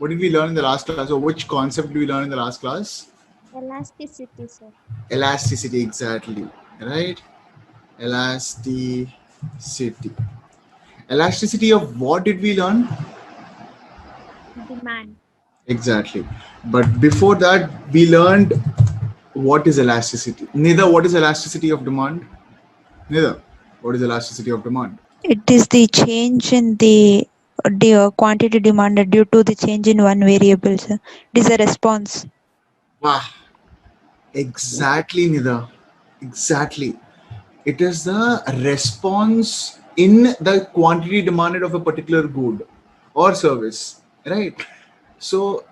What did we learn in the last class, or which concept did we learn in the last class? Elasticity, sir. Elasticity, exactly. Right? Elasticity. Elasticity of what did we learn? Demand. Exactly. But before that, we learned what is elasticity. Neither what is elasticity of demand? Neither. What is elasticity of demand? It is the change in the quantity demanded due to the change in one variable, sir. It is a response. Wow. Exactly, Nida. Exactly. It is the response in the quantity demanded of a particular good or service, right? So,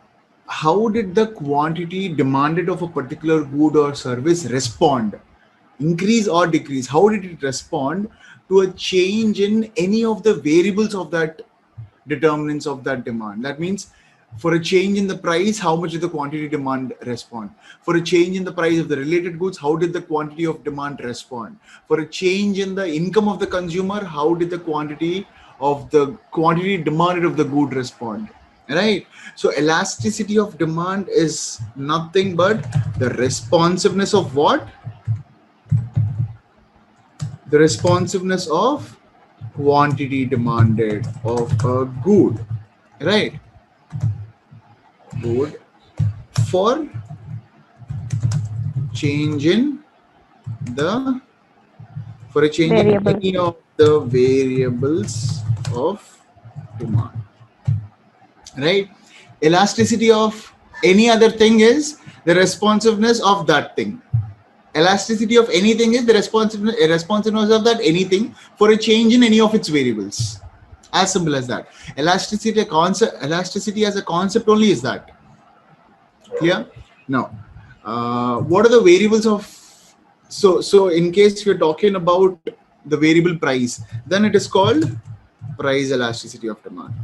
how did the quantity demanded of a particular good or service respond? Increase or decrease? How did it respond to a change in any of the variables of that determinants of that demand? That means for a change in the price, how much did the quantity demand respond? For a change in the price of the related goods, how did the quantity of demand respond? For a change in the income of the consumer, how did the quantity demanded of the good respond? Right? So elasticity of demand is nothing but the responsiveness of what? The responsiveness of quantity demanded of a good, right? Good for change in the for a change in Variable. any of the variables of demand, right? Elasticity of any other thing is the responsiveness of that thing. Elasticity of anything is the responsiveness of that anything for a change in any of its variables. As simple as that. Elasticity as a concept only is that. Clear? Now, what are the variables of? So in case we're talking about the variable price, then it is called price elasticity of demand,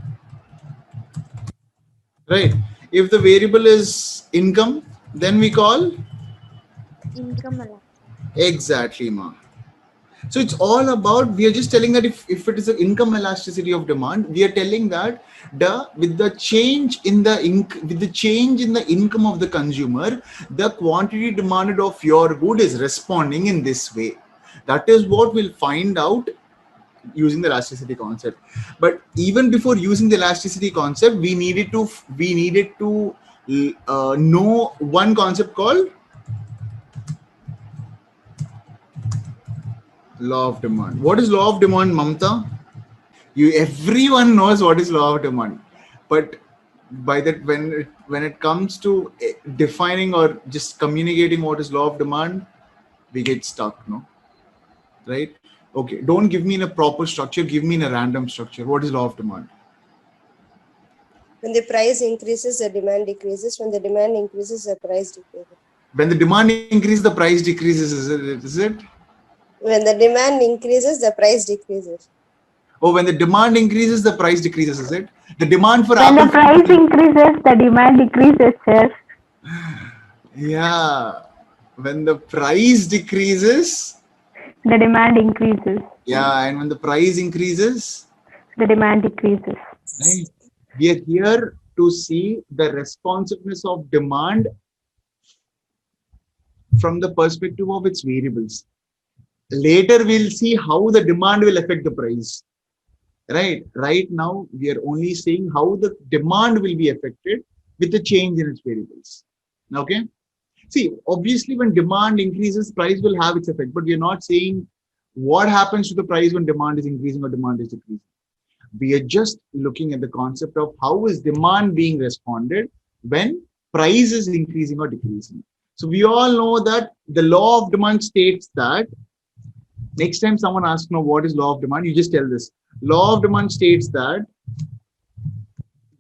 right? If the variable is income, then we call Income elasticity. exactly, ma. So it's all about, we are just telling that if it is an income elasticity of demand, we are telling that with the change in the income of the consumer, the quantity demanded of your good is responding in this way. That is what we'll find out using the elasticity concept. But even before using the elasticity concept, we needed to know one concept called law of demand. What is law of demand, Mamta? Everyone knows what is law of demand, but by that when it comes to defining or just communicating what is law of demand, we get stuck, no? Right? Okay, don't give me in a proper structure, give me in a random structure. What is law of demand? When the price increases, the demand decreases. When the demand increases, the price decreases. When the demand increases, the price decreases, is it? When the demand increases, the price decreases. Oh, when the demand increases, the price decreases, is it? The demand for When the apple price increases, the demand decreases, sir. yeah, when the price decreases, The demand increases. yeah, and when the price increases, The demand decreases. right? We are here to see the responsiveness of demand from the perspective of its variables. Later, we'll see how the demand will affect the price. Right now, we are only seeing how the demand will be affected with the change in its variables. Okay. See, obviously, when demand increases, price will have its effect, but we are not saying what happens to the price when demand is increasing or demand is decreasing. We are just looking at the concept of how is demand being responded when price is increasing or decreasing. So we all know that the law of demand states that next time someone asks, "No, what is law of demand?" You just tell this. Law of demand states that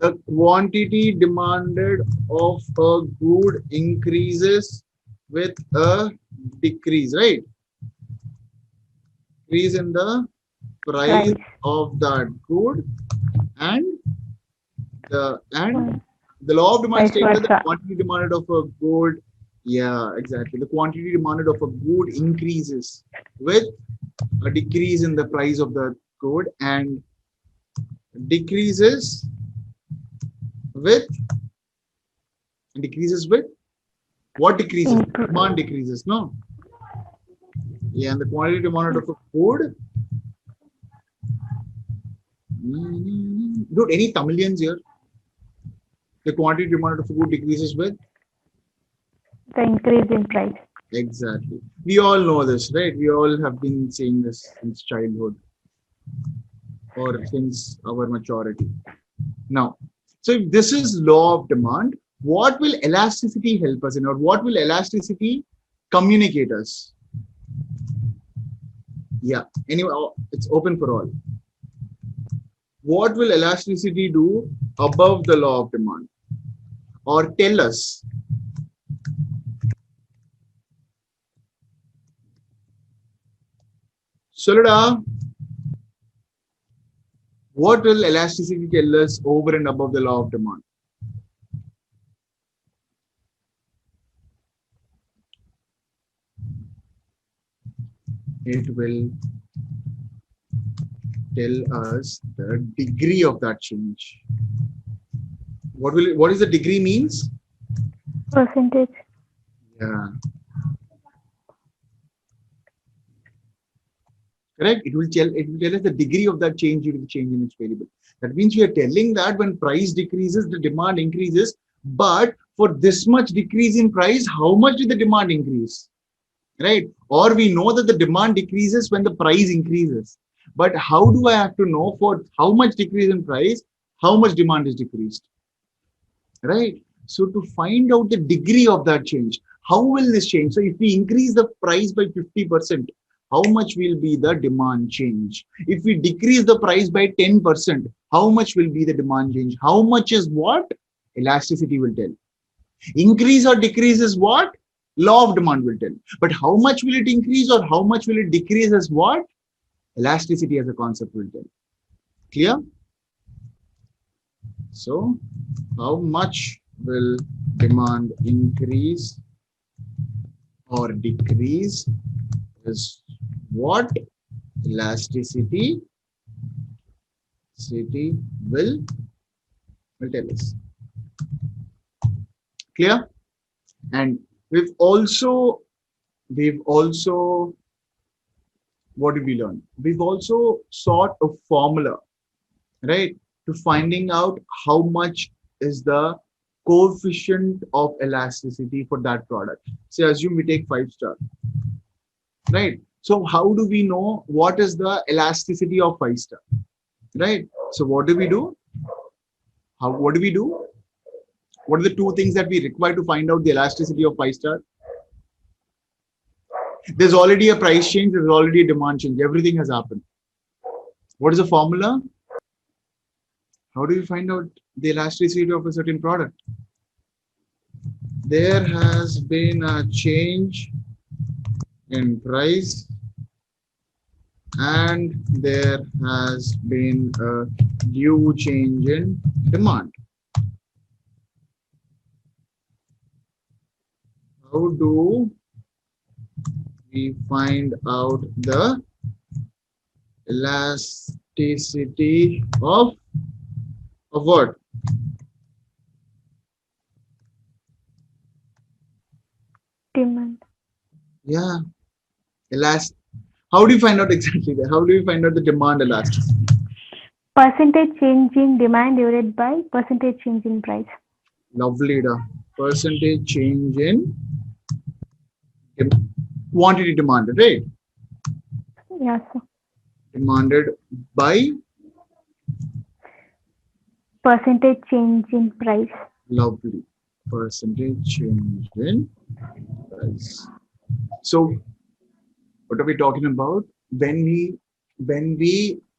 the quantity demanded of a good increases with a decrease, right? Increase in the price Price. of that good, and the law of demand Vice states that the versa. quantity demanded of a good, yeah, exactly. The quantity demanded of a good increases with a decrease in the price of the good and decreases with decreases with what decreases? Demand decreases, no? Yeah, and the quantity demanded of a food. Dude, any Tamilians here? The quantity demanded of food decreases with? The increase in price. Exactly. We all know this, right? We all have been saying this since childhood or since our maturity. Now, so if this is law of demand, what will elasticity help us in, or what will elasticity communicate us? Yeah, anyway, it's open for all. What will elasticity do above the law of demand, or tell us? Solida, what will elasticity tell us over and above the law of demand? It will tell us the degree of that change. What is the degree means? Percentage. Yeah. Correct. It will tell us the degree of that change due to the change in its variable. That means we are telling that when price decreases, the demand increases. But for this much decrease in price, how much did the demand increase? Right? Or we know that the demand decreases when the price increases. But how do I have to know for how much decrease in price, how much demand is decreased? Right? So to find out the degree of that change, how will this change? So if we increase the price by 50%, how much will be the demand change? If we decrease the price by 10%, how much will be the demand change? How much is what? Elasticity will tell. Increase or decrease is what? Law of demand will tell. But how much will it increase or how much will it decrease is what? Elasticity as a concept will tell. Clear? So, how much will demand increase or decrease is what elasticity will tell us. Clear? And we've also what did we learn? We've also sought a formula, right, to finding out how much is the coefficient of elasticity for that product. So assume we take 5-star, right? So how do we know what is the elasticity of 5-star, right? So what do we do? What do we do? What are the two things that we require to find out the elasticity of 5-star? There's already a price change, there's already a demand change, everything has happened. What is the formula? How do you find out the elasticity of a certain product? There has been a change in price and there has been a due change in demand. How do we find out the elasticity of what? Demand. Yeah. How do you find out exactly that? How do you find out the demand elasticity? Percentage change in demand divided by percentage change in price. Lovely. Percentage change in quantity demanded, right? Yes, sir. Demanded by Percentage change in price. lovely. Percentage change in price. So what are we talking about? When we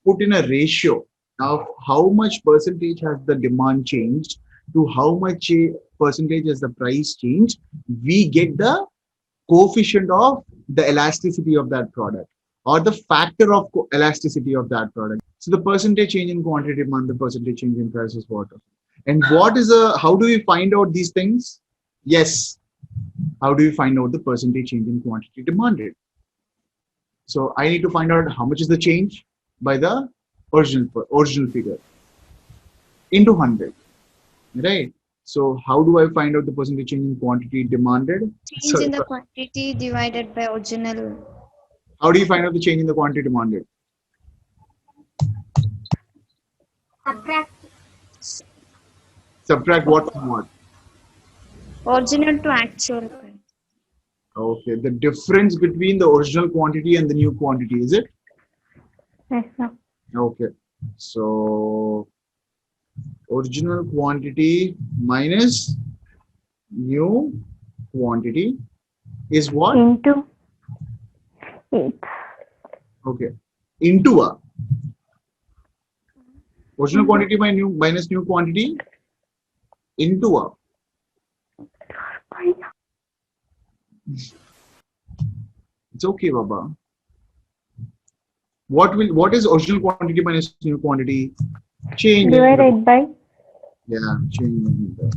put in a ratio of how much percentage has the demand changed to how much percentage has the price changed, we get the coefficient of the elasticity of that product or the factor of elasticity of that product. So the percentage change in quantity demand, the percentage change in price is what? And what is how do we find out these things? Yes. How do we find out the percentage change in quantity demanded? So I need to find out how much is the change by the original figure into 100. right? So how do I find out the percentage change in quantity demanded? Change in the quantity divided by original. How do you find out the change in the quantity demanded? Subtract what from what? Original to actual price. Okay, the difference between the original quantity and the new quantity, is it? Yes, sir. Okay, so original quantity minus new quantity is what? Into 8. Okay, into a original quantity by new minus new quantity into a. It's okay, Baba. What is original quantity minus new quantity? Change in the Divided by change in the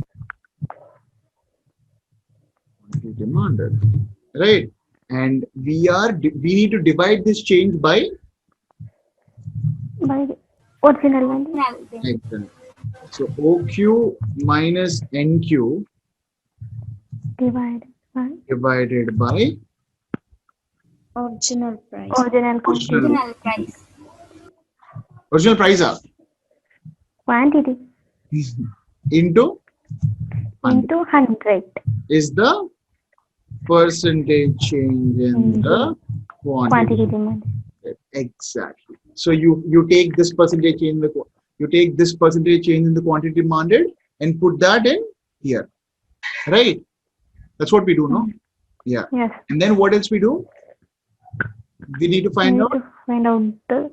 quantity demanded, right? And we need to divide this change by the original value. exactly. So OQ minus NQ Divided by divided by Original price. original quantity. original price Quantity into 100 into 100 is the percentage change in the quantity quantity. demand. Exactly. So you take this percentage change in the you take this percentage change in the quantity demanded and put that in here, right? That's what we do, no? Yeah. Yes. And then what else we do? We need to We find need out. to find out the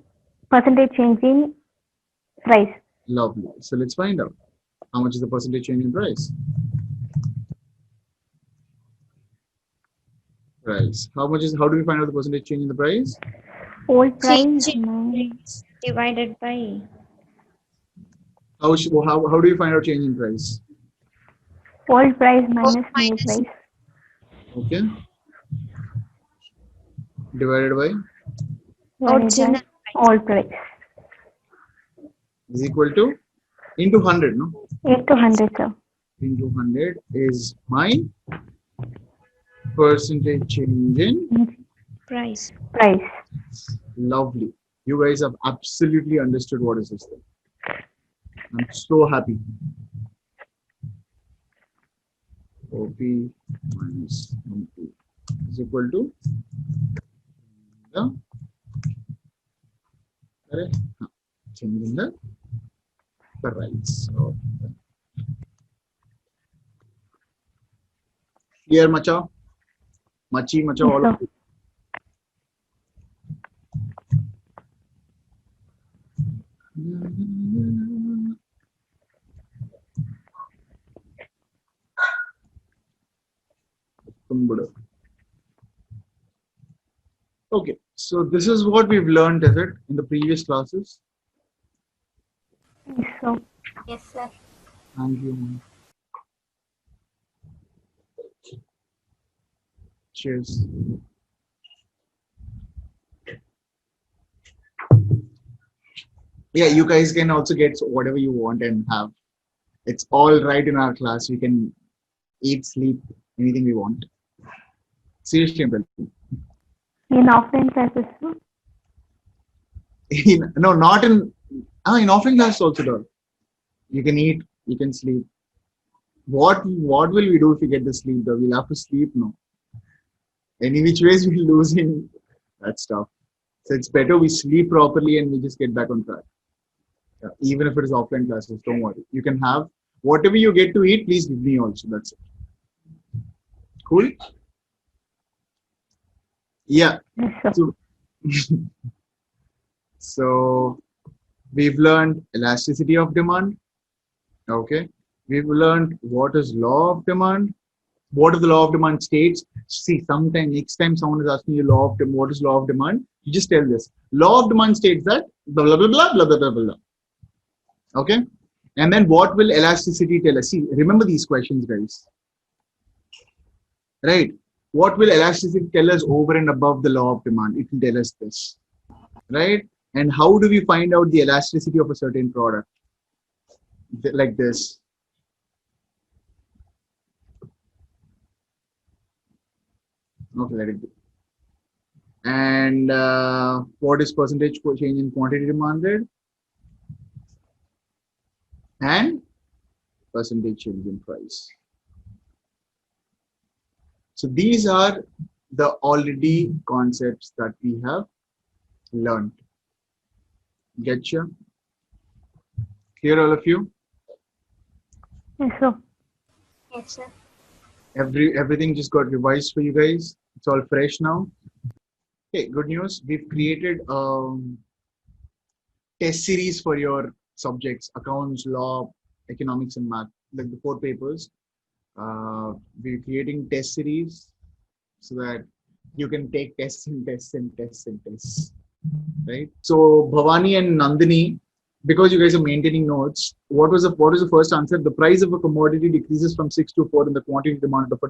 percentage change in price. Lovely. So let's find out how much is the percentage change in price. Price. How do we find out the percentage change in the price? Old price Change in minus price divided by How do you find out change in price? old price minus new minus price. Okay. Divided by original Old price is equal to into 100, no? 8 to 100, sir. Into 100 is my percentage change in price. Lovely. You guys have absolutely understood what is this thing. I'm so happy. OP minus MP is equal to the change in the price. Here, macha, machi, macha, Yes, all of sir. it. Okay, so this is what we've learned, is it, in the previous classes? Yes, sir. Yes, sir. Thank you. Cheers. Yeah, you guys can also get whatever you want and have. It's all right in our class. We can eat, sleep, anything we want. Seriously, I'm telling you. In offline classes, sir. No, not in offline class also, though. You can eat, you can sleep. What will we do if we get the sleep, though? We'll have to sleep, no. Any which ways we're losing that stuff. So it's better we sleep properly and we just get back on track. Yeah, even if it is offline classes, don't worry. You can have whatever you get to eat, please give me also. That's it. Cool? Yeah. Yes, sir. So we've learned elasticity of demand. Okay. We've learned what is law of demand. What are the law of demand states? See, next time someone is asking you what is law of demand, you just tell this. Law of demand states that blah blah blah blah blah blah blah blah. Okay. And then what will elasticity tell us? See, remember these questions, guys. Right? What will elasticity tell us over and above the law of demand? It will tell us this. Right? And how do we find out the elasticity of a certain product? Like this. Okay, let it be. And what is percentage change in quantity demanded? And percentage change in price. So these are the already concepts that we have learned. Getcha? Clear, all of you? Yes, sir. Yes, sir. Everything just got revised for you guys. It's all fresh now. Okay, good news. We've created test series for your subjects: accounts, law, economics, and math, like the 4 papers. We're creating test series so that you can take tests and tests and tests and tests, right? So Bhavani and Nandini, because you guys are maintaining notes, what is the first answer? The price of a commodity decreases from 6 to 4 and the quantity demanded of a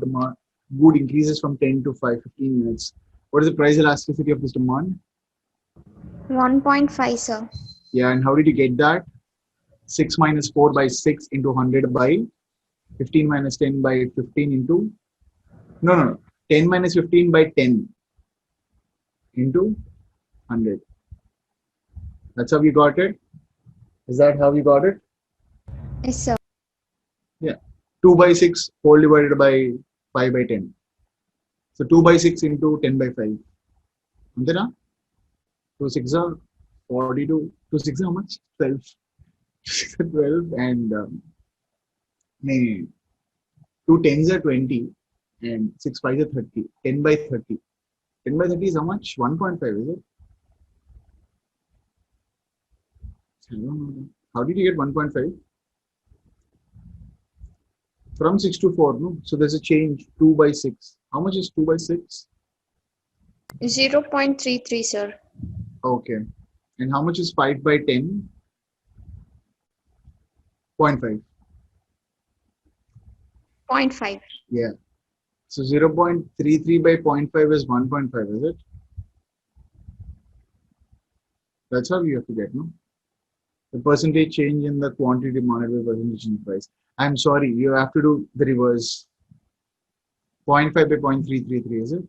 good increases from 10 to 15 minutes. What is the price elasticity of this demand? 1.5, sir. Yeah, and how did you get that? 6 minus 4 by 6 into 100 by 15 minus 10 by 15 into, no, 10 minus 15 by 10 into 100. That's how we got it. Is that how we got it? Yes, sir. Yeah. 2 by 6 whole divided by 5 by 10. So 2 by 6 into 10 by 5. Antena? 2 6 are 42. 2 6 how much? 12. 12 and 2 tens are 20 and 6 5s are 30. 10 by 30. 10 by 30 is how much? 1.5, is it? I don't know. How did you get 1.5? From 6 to 4, no? So there's a change, 2 by 6. How much is 2 by 6? 0.33, sir. Okay. And how much is 5 by 10? 0.5. 0.5. Yeah. So 0.33 by 0.5 is 1.5, is it? That's how you have to get, no? The percentage change in the quantity demanded by percentage in price. I'm sorry, you have to do the reverse. 0.5 by 0.333, is it?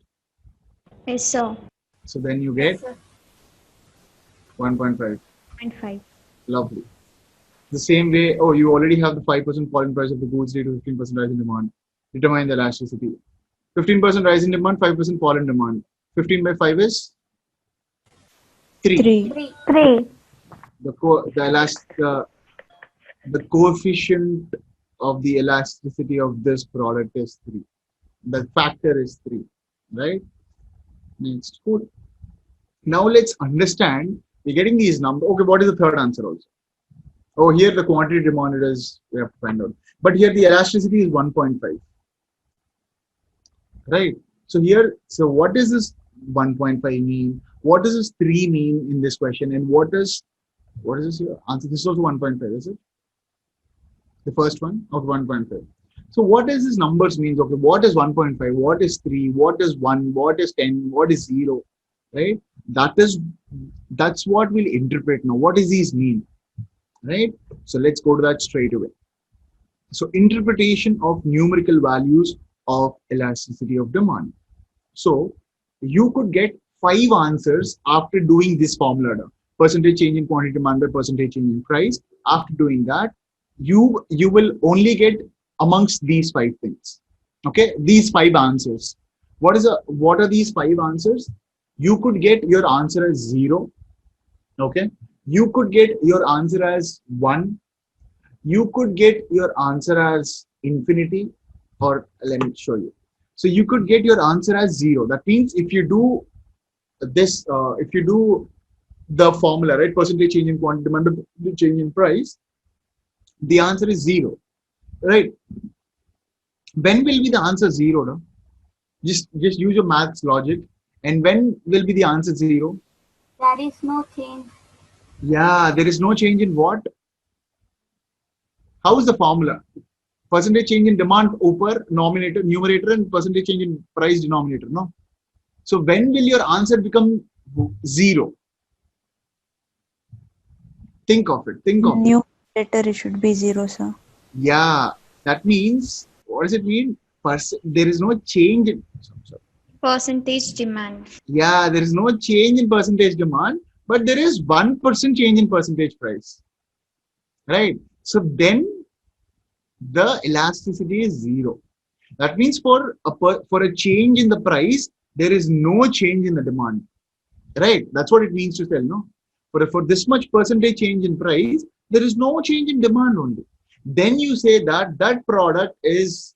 Yes, sir. So then you get 1.5. 0.5. Lovely. The same way, oh, you already have the 5% fall in price of the goods due to 15% rise in demand. Determine the elasticity. 15% rise in demand, 5% fall in demand. 15 by 5 is 3. 3. 3. The coefficient of the elasticity of this product is 3. The factor is 3, right? Next, cool. Now let's understand. We're getting these numbers. Okay, what is the third answer also? Oh, here the quantity demanded is, we have to find out. But here the elasticity is 1.5. Right? So here, so what does this 1.5 mean? What does this 3 mean in this question? And what is this here? Answer, this is also 1.5, is it? The first one of 1.5. So what does this numbers means? Okay, what is 1.5? What is 3? What is 1? What is 10? What is 0? Right? That's what we'll interpret now. What does these mean? Right? So let's go to that straight away. So interpretation of numerical values of elasticity of demand. So you could get 5 answers after doing this formula. Percentage change in quantity demanded, percentage change in price. After doing that, you will only get amongst these 5 things. Okay, these 5 answers. What are these 5 answers? You could get your answer as 0. Okay, you could get your answer as 1. You could get your answer as infinity, or let me show you. So you could get your answer as 0. That means if you do this, if you do the formula, right, percentage change in quantity demanded, change in price, the answer is 0, right? When will be the answer 0? No? Just use your maths logic. And when will be the answer 0? There is no change. Yeah, there is no change in what? How is the formula? Percentage change in demand over numerator, and percentage change in price denominator. No. So when will your answer become 0? Think of it. Think of it. Numerator, it should be 0, sir. Yeah, that means, what does it mean? There is no change in. Sorry. Percentage demand. Yeah, there is no change in percentage demand, but there is 1% change in percentage price. Right? So then the elasticity is zero. That means for a change in the price, there is no change in the demand. Right? That's what it means to tell, no? For this much percentage change in price, there is no change in demand only. Then you say that that product has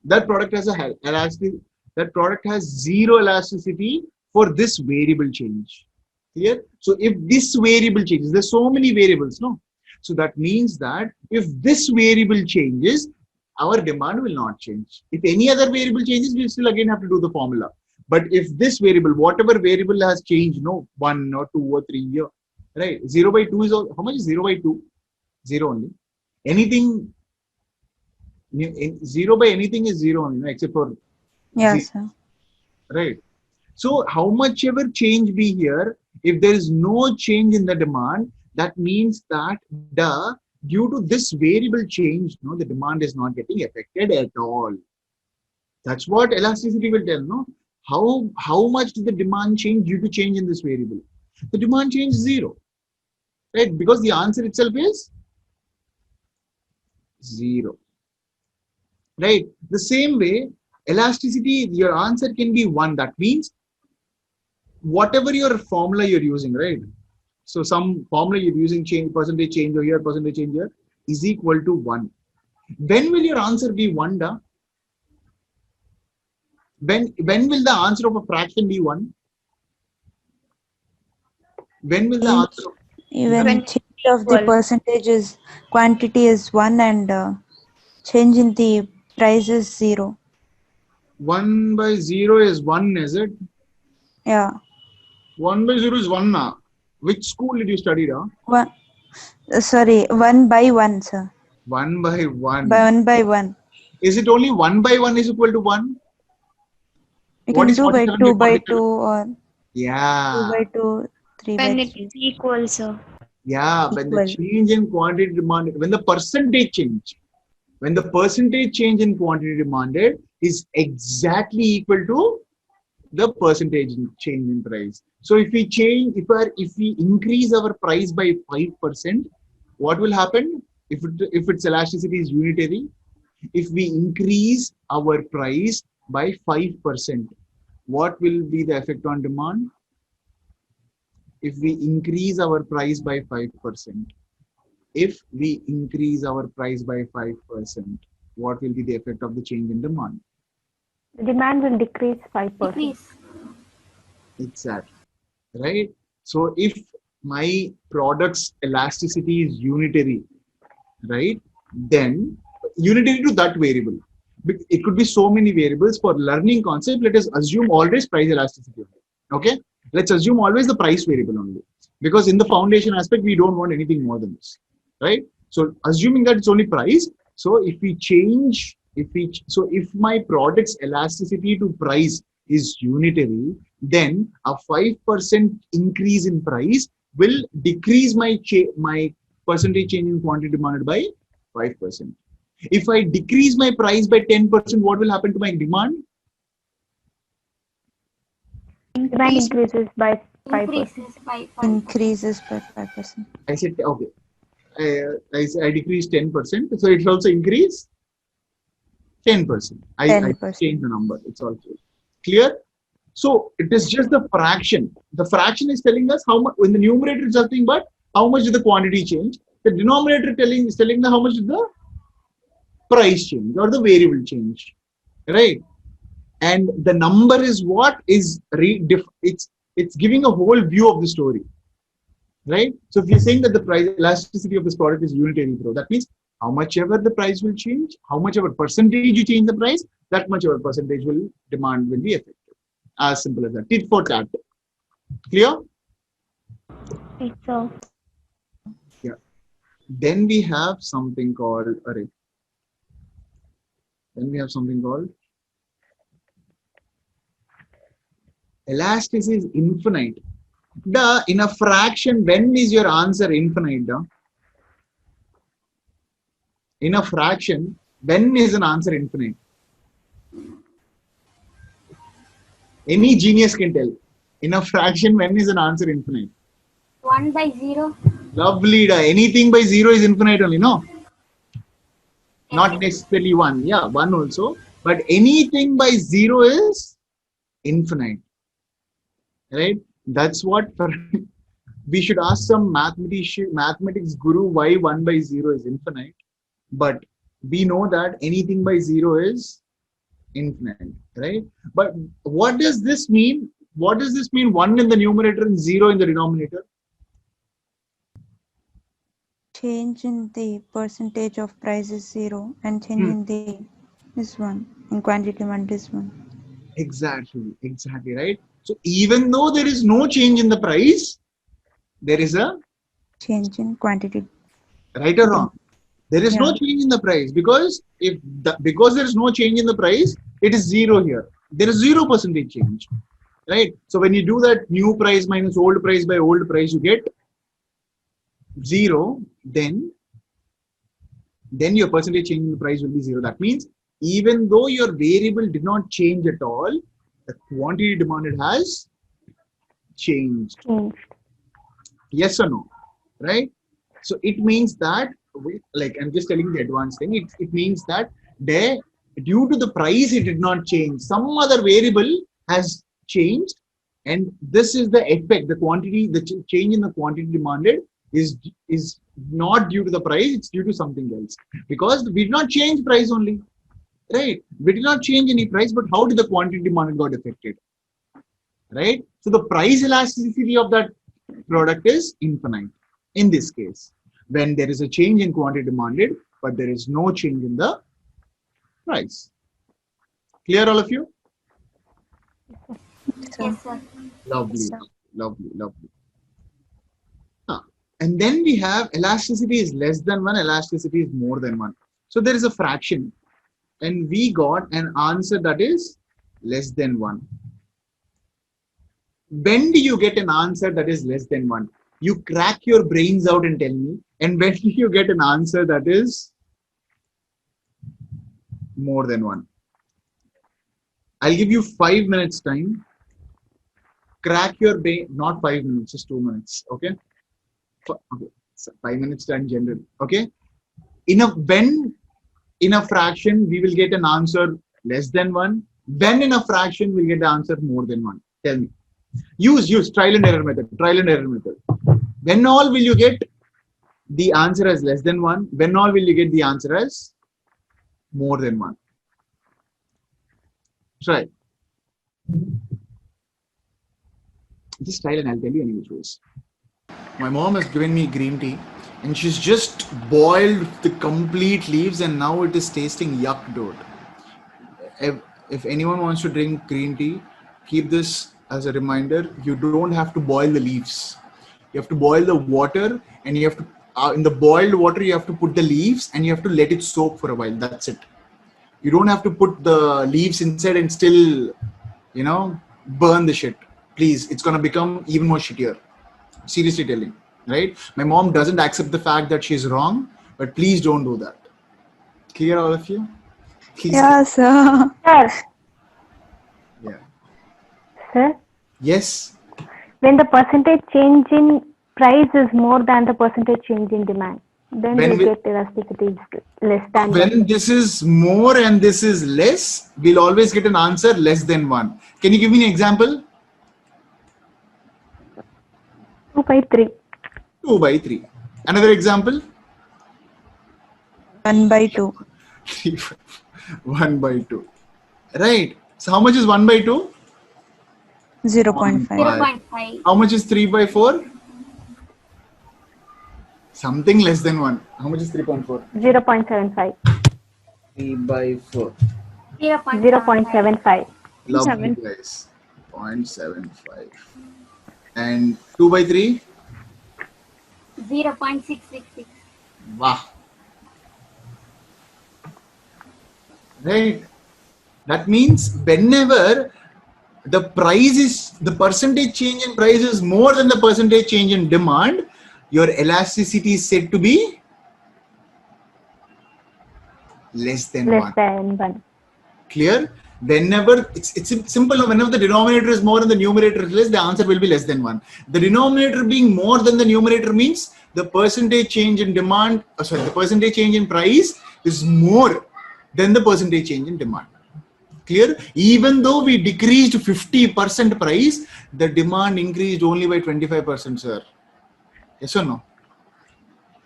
a elastic that product has zero elasticity for this variable change. Clear? So if this variable changes, there's so many variables, no? So that means that if this variable changes, our demand will not change. If any other variable changes, we still again have to do the formula. But if this variable, whatever variable has changed, no, 1 or 2 or 3 here, right? 0 by 2 is how much is 0 by 2? 0 only. Anything 0 by anything is 0 only, no, except for Yeah, 0, sir. right? So how much ever change be here, if there is no change in the demand, that means that due to this variable change, no, the demand is not getting affected at all. That's what elasticity will tell, no? How much did the demand change due to change in this variable? The demand change is 0, right? Because the answer itself is 0, right? The same way, elasticity, your answer can be 1. That means whatever your formula you're using, right? So some formula you're using, change percentage change over here, percentage change here, is equal to 1. When will your answer be 1? Da? When will the answer of a fraction be 1? When will the answer of, yeah, Even When change of the equal. percentage is quantity is 1 and change in the price is 0. 1 by 0 is 1, is it? Yeah. 1 by 0 is 1 now. Which school did you study? Da? One, sorry, 1 by 1, sir. 1 by By 1. 1 by 1. Is it only 1 by 1 is equal to 1? You What can is do by 47 by 2 by 2 47? or 2 Yeah. by 2, 3 by When it 3. is equal, sir. Yeah. When the Equal. change in quantity demanded, when the percentage change in quantity demanded is exactly equal to the percentage change in price. So if we change, if we increase our price by 5%, what will happen? If its elasticity is unitary, if we increase our price by 5%, what will be the effect on demand? If we increase our price by 5%, if we increase our price by 5%, what will be the effect of the change in demand? The demand will decrease 5%. Decrease. Exactly. Right? So if my product's elasticity is unitary, right, then unitary to that variable. It could be so many variables. For learning concept, let us assume always price elasticity. Okay? Let's assume always the price variable only. Because in the foundation aspect, we don't want anything more than this. Right? So assuming that it's only price, so if my product's elasticity to price is unitary, then a 5% increase in price will decrease my percentage change in quantity demanded by 5%. If I decrease my price by 10%, what will happen to my demand? Demand increases by 5%. Increases by 5%. Increases by 5%. I said, okay, I decrease 10%, so it will also increase 10%. I 10%. change the number. It's all clear. So it is just the fraction. The fraction is telling us how much. When the numerator is nothing but how much did the quantity change. The denominator is telling the how much did the price change or the variable change, right? And the number is what is it's giving a whole view of the story, right? So if you're saying that the price elasticity of this product is unitary, that means how much ever the price will change, how much ever percentage you change the price, that much ever percentage will demand will be effective. As simple as that. Tit for tat. Clear? Yes, sir. Yeah. Then we have something called array. Then we have something called elasticity is infinite. In a fraction, when is your answer infinite? In a fraction, when is an answer infinite? Any genius can tell. In a fraction, when is an answer infinite? 1/0. Lovely. Anything by 0 is infinite only, no? Not necessarily 1. Yeah, 1 also. But anything by 0 is infinite. Right? That's what we should ask some mathematics guru why 1/0 is infinite. But we know that anything by 0 is infinite, right? But what does this mean? What does this mean? 1 in the numerator and 0 in the denominator? Change in the percentage of price is 0 and change in the is 1. In quantity demand is 1. Exactly, right? So even though there is no change in the price, there is a Change in quantity. right or wrong. There is no Yeah. change in the price because because there is no change in the price, it is 0 here. There is 0% change, right? So when you do that new price minus old price by old price, you get 0. Then your percentage change in the price will be 0. That means even though your variable did not change at all, the quantity demanded has changed. Yes or no? Right? So it means that, like I'm just telling the advanced thing, it means that due to the price, it did not change. Some other variable has changed, and this is the effect. The quantity, the change in the quantity demanded is not due to the price, it's due to something else. Because we did not change price only, right? We did not change any price, but how did the quantity demanded got affected, right? So the price elasticity of that product is infinite in this case, when there is a change in quantity demanded, but there is no change in the price. Clear, all of you? Yes, sir. Lovely, lovely. And then we have elasticity is less than 1, elasticity is more than 1. So there is a fraction, and we got an answer that is less than 1. When do you get an answer that is less than 1? You crack your brains out and tell me. And when do you get an answer that is more than 1? I'll give you 5 minutes time. Crack your brain, not 5 minutes, just 2 minutes. Okay? Okay. So 5 minutes time general. Okay? When in a fraction we will get an answer less than 1. When in a fraction we'll get the answer more than 1. Tell me. Use trial and error method. When all will you get the answer as less than 1? When all will you get the answer as more than 1? Try. Just try and I'll tell you any which ways. My mom has given me green tea and she's just boiled the complete leaves and now it is tasting yuck, dude. If anyone wants to drink green tea, keep this as a reminder. You don't have to boil the leaves. You have to boil the water, and you have to in the boiled water you have to put the leaves and you have to let it soak for a while. That's it. You don't have to put the leaves inside and still, burn the shit. Please, it's gonna become even more shittier. Seriously telling, right? My mom doesn't accept the fact that she's wrong, but please don't do that. Clear, all of you? Please. Yeah, sir. Sir, Yeah. sir, Yes. when the percentage change in price is more than the percentage change in demand, then When we we- get elasticity is less than When 1. this is more and this is less, we'll always get an answer less than 1. Can you give me an example? 2/3. 2/3. Another example? 1/2. 1/2. Right. So how much is 1/2? 0.5. 0.5. How much is 3/4? Something less than 1. How much is 3.4? 0.75. 3/4. 0.75. Lovely, guys. 0.75. And 2/3? 0.666. Wow. Right. That means whenever the percentage change in price is more than the percentage change in demand, your elasticity is said to be less than 1. Less than 1. Clear? Whenever it's simple, whenever the denominator is more and the numerator is less, the answer will be less than 1. The denominator being more than the numerator means the percentage change in demand, the percentage change in price is more than the percentage change in demand. Clear? Even though we decreased 50% price, the demand increased only by 25%, sir. Yes or no?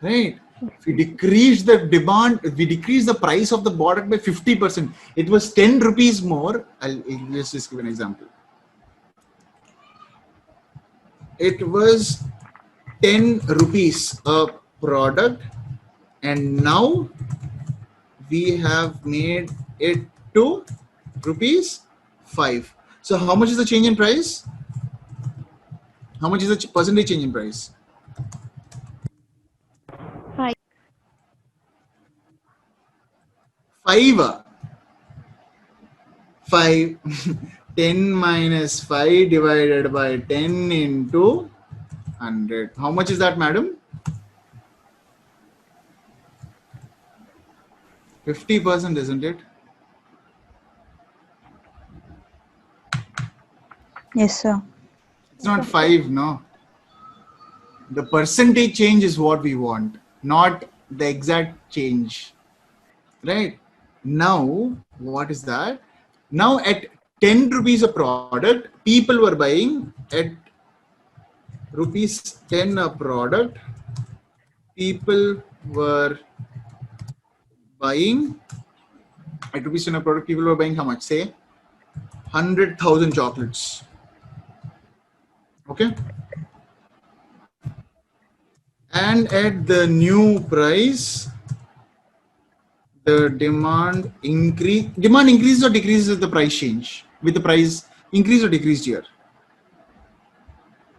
Right? If we decrease the demand, if we decrease the price of the product by 50%, it was 10 rupees more. Let's just give an example. It was 10 rupees a product, and now we have made it to rupees 5. So how much is the change in price? How much is the percentage change in price? 5. 5. 10 minus 5 divided by 10 into 100. How much is that, madam? 50%, isn't it? Yes, sir. It's not 5, no. The percentage change is what we want, not the exact change. Right? Now, what is that? Now at 10 rupees a product, people were buying at rupees 10 a product. People were buying at rupees 10 a product. People were buying how much? Say 100,000 chocolates. Okay. And at the new price, the demand increases or decreases with the price change? With the price increase or decreased here?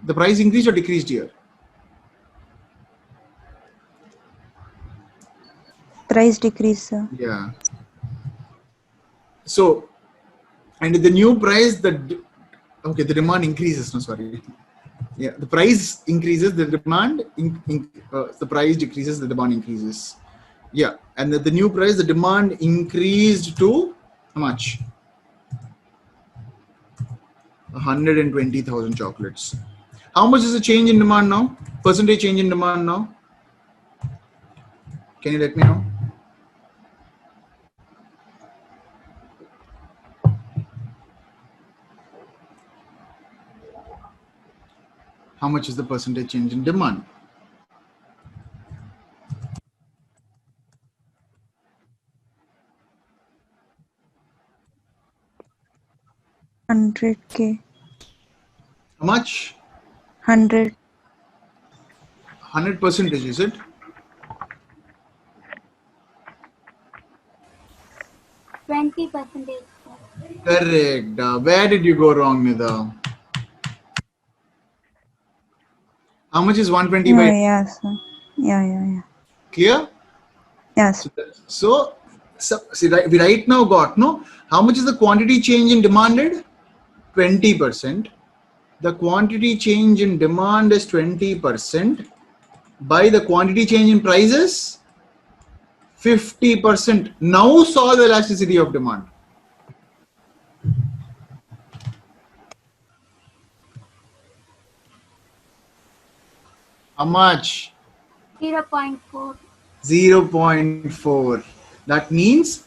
The price increased or decreased here? Price decrease, sir. Yeah. So, and the new price, the demand increases. No, sorry. Yeah, the price increases, the demand, the price decreases, the demand increases. Yeah, and the new price, the demand increased to how much? 120,000 chocolates. How much is the change in demand now? Percentage change in demand now? Can you let me know? How much is the percentage change in demand? $100K. How much? 100. 100%, is it? 20%. Correct. Where did you go wrong, Nida? How much is 120 Yeah, by? yeah, sir. Yeah. Clear? Yes. So see, we right now got, no? How much is the quantity change in demanded? 20%. The quantity change in demand is 20%. By the quantity change in prices, 50%. Now solve the elasticity of demand. How much? 0.4. 0.4. That means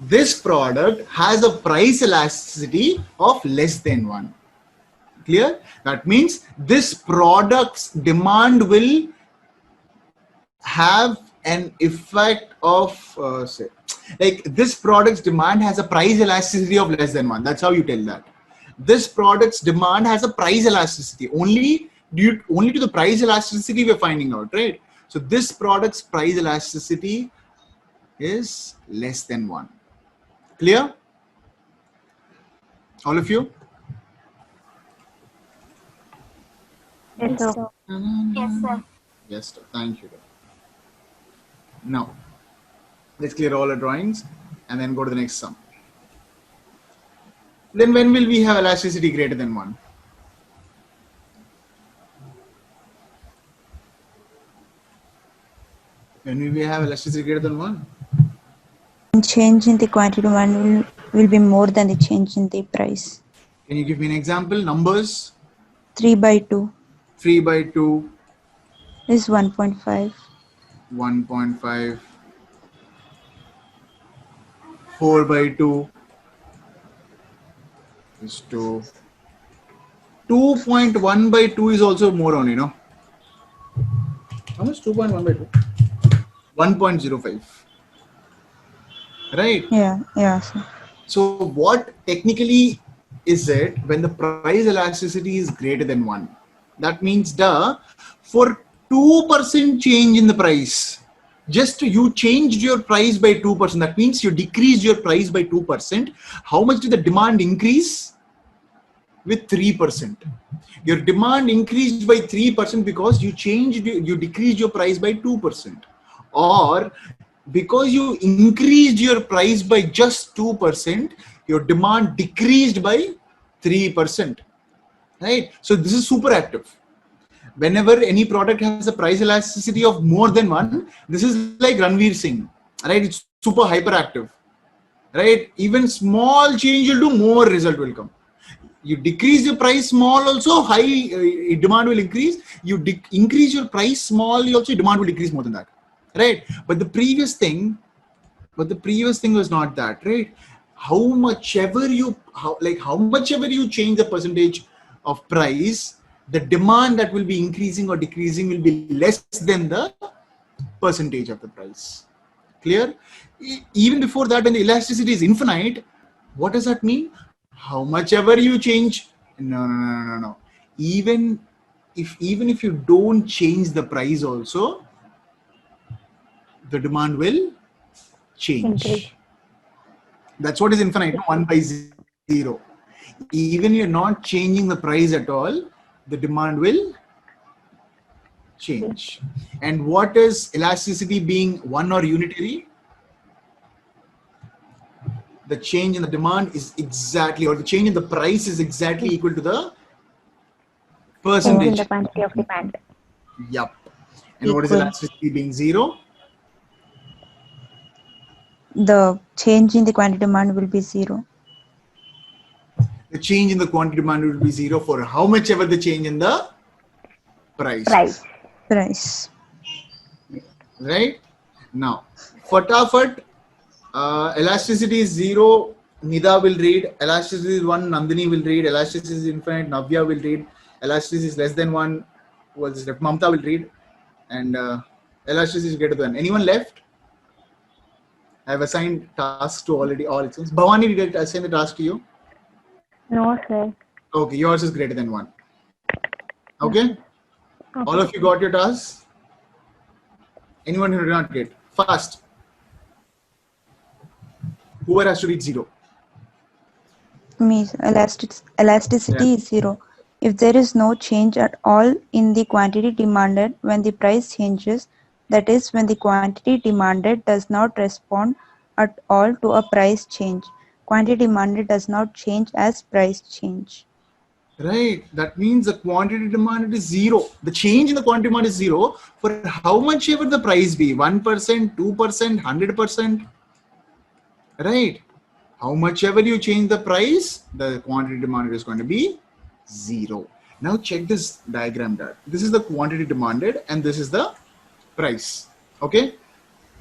this product has a price elasticity of less than 1. Clear? That means this product's demand will have an effect of say, like this product's demand has a price elasticity of less than 1. That's how you tell that. This product's demand has a price elasticity only to the price elasticity we're finding out, right? So this product's price elasticity is less than 1. Clear? All of you? Yes, sir. Yes, sir. Yes, sir. Thank you. Now, let's clear all our drawings and then go to the next sum. Then when will we have elasticity greater than 1? When will we have elasticity greater than 1? Change in the quantity demand will will be more than the change in the price. Can you give me an example? Numbers? 3 by 2 3 by 2, is 1.5. 1.5, 4 by 2 is 2. 2.1 by 2 is also more on, How much 2.1 by 2? 1.05. Right? Yeah, sir. So what technically is it when the price elasticity is greater than 1? That means for 2% change in the price, just you changed your price by 2%. That means you decreased your price by 2%. How much did the demand increase? With 3%. Your demand increased by 3% because you decreased your price by 2%. Or because you increased your price by just 2%, your demand decreased by 3%. Right? So this is super active. Whenever any product has a price elasticity of more than 1, this is like Ranveer Singh. Right? It's super hyperactive. Right? Even small change will do, more result will come. You decrease your price small, also high demand will increase. You increase your price small, also demand will decrease more than that, right? But the previous thing was not that, right? How much ever you change the percentage of price, the demand that will be increasing or decreasing will be less than the percentage of the price. Clear? Even before that, when the elasticity is infinite, what does that mean? How much ever you change, no. Even if you don't change the price also, the demand will Increase. change. That's what is infinite, 1 by 0. Even you're not changing the price at all, the demand will change. And what is elasticity being 1 or unitary? The change in the demand is exactly, or the change in the price is exactly equal to the Change in percentage. the quantity of demand. Yup. And what is Equal. elasticity being 0? The change in the quantity demand will be 0. The change in the quantity demand will be 0 for how much ever the change in the price Price. is. Price. Right? Now, fatafat, elasticity is 0. Nida will read. Elasticity is 1. Nandini will read. Elasticity is infinite. Navya will read. Elasticity is less than 1. Was Mamta will read. And elasticity is greater than. Anyone left? I have assigned tasks to already all exams. Bhavani, did I assign the task to you? No, sir. Okay, yours is greater than 1. Okay? Okay. All of you got your tasks? Anyone who did not get? Fast. Whoever has to read 0. Means elasticity is 0. If there is no change at all in the quantity demanded when the price changes, that is, when the quantity demanded does not respond at all to a price change. Quantity demanded does not change as price change. Right. That means the quantity demanded is 0. The change in the quantity demand is 0 for how much ever the price be. 1%, 2%, 100%. Right. How much ever you change the price, the quantity demanded is going to be 0. Now check this diagram there. This is the quantity demanded and this is the price. Okay.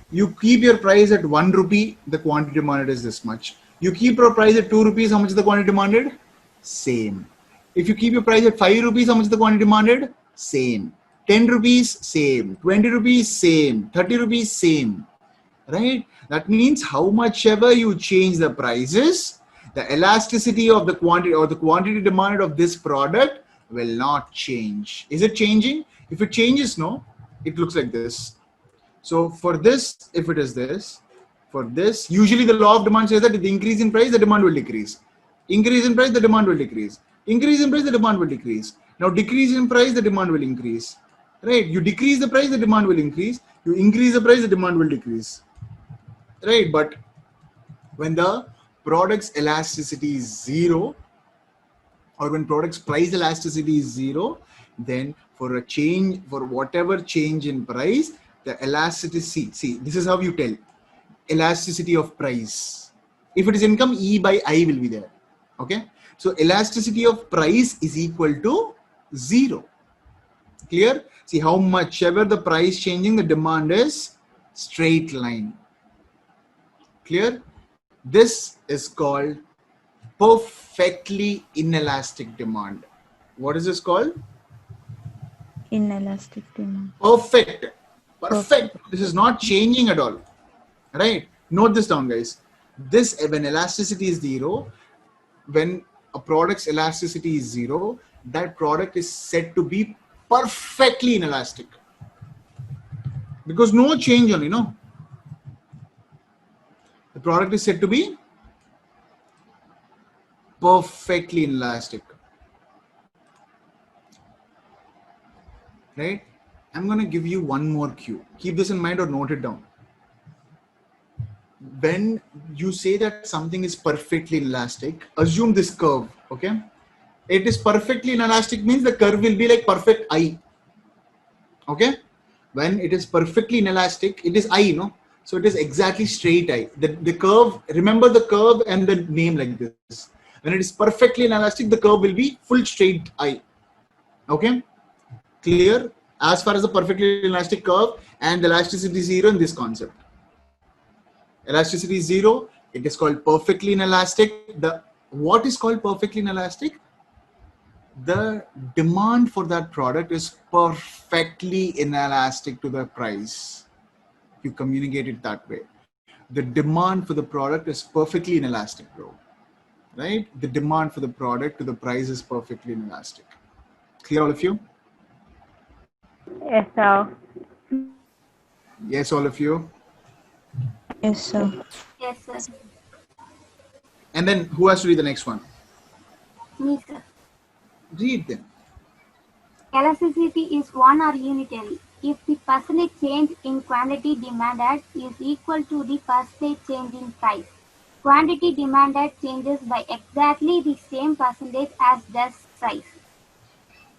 You keep your price at 1 rupee, the quantity demanded is this much. You keep your price at 2 rupees, how much is the quantity demanded? Same. If you keep your price at 5 rupees, how much is the quantity demanded? Same. 10 rupees, same. 20 rupees, same. 30 rupees, same. Right? That means how much ever you change the prices, the elasticity of the quantity or the quantity demanded of this product will not change. Is it changing? If it changes, no, it looks like this. So for this, if it is this, for this, usually the law of demand says that if the increase in price, the demand will decrease. Increase in price, the demand will decrease. Increase in price, the demand will decrease. Now decrease in price, the demand will increase. Right? You decrease the price, the demand will increase. You increase the price, the demand will decrease. Right? But when the product's elasticity is 0, or when product's price elasticity is 0, then for a change, for whatever change in price, the elasticity, see, this is how you tell elasticity of price. If it is income, E by I will be there. Okay. So elasticity of price is equal to 0. Clear? See, how much ever the price changing, the demand is straight line. Clear? This is called perfectly inelastic demand. What is this called? Inelastic demand. Perfect. Perfect. This is not changing at all. Right? Note this down, guys. This, when elasticity is 0, when a product's elasticity is 0, that product is said to be perfectly inelastic. Because no change on, the product is said to be perfectly inelastic. Right? I'm going to give you one more cue. Keep this in mind or note it down. When you say that something is perfectly inelastic, assume this curve, okay? It is perfectly inelastic means the curve will be like perfect I, okay? When it is perfectly inelastic, it is I, so it is exactly straight I. The curve, remember the curve and the name like this. When it is perfectly inelastic, the curve will be full straight I, okay? Clear? As far as the perfectly elastic curve and the elasticity is 0 in this concept. Elasticity is 0. It is called perfectly inelastic. What is called perfectly inelastic? The demand for that product is perfectly inelastic to the price. You communicate it that way. The demand for the product is perfectly inelastic, bro. Right? The demand for the product to the price is perfectly inelastic. Clear, all of you? Yes, sir. Yes, all of you. Yes, sir. Yes, sir. And then who has to read the next one? Me, sir. Read them. Elasticity is one or unitary if the percentage change in quantity demanded is equal to the percentage change in price. Quantity demanded changes by exactly the same percentage as does price.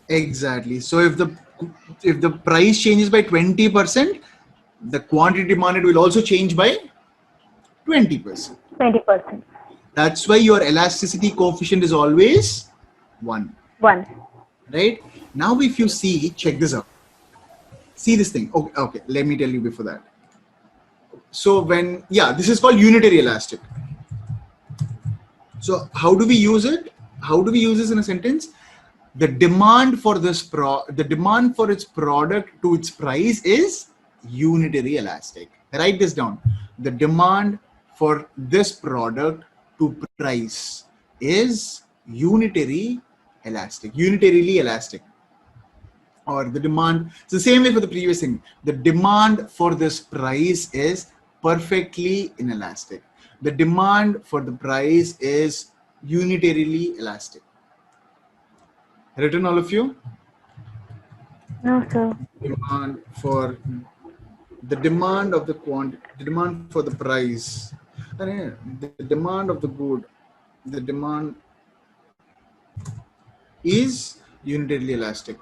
Exactly. So if the price changes by 20%, the quantity demanded will also change by 20%. 20%. That's why your elasticity coefficient is always 1. 1. Right? Now if you see, check this out. See this thing. Okay, let me tell you before that. So this is called unitary elastic. So how do we use it? How do we use this in a sentence? The demand for the demand for its product to its price is unitary elastic. Write this down. The demand for this product to price is unitarily elastic. Or the demand, it's the same way for the previous thing. The demand for this price is perfectly inelastic. The demand for the price is unitarily elastic. Written, all of you? No, sir. Demand for the demand of the the demand for the price, the demand of the good, the demand is unitarily elastic,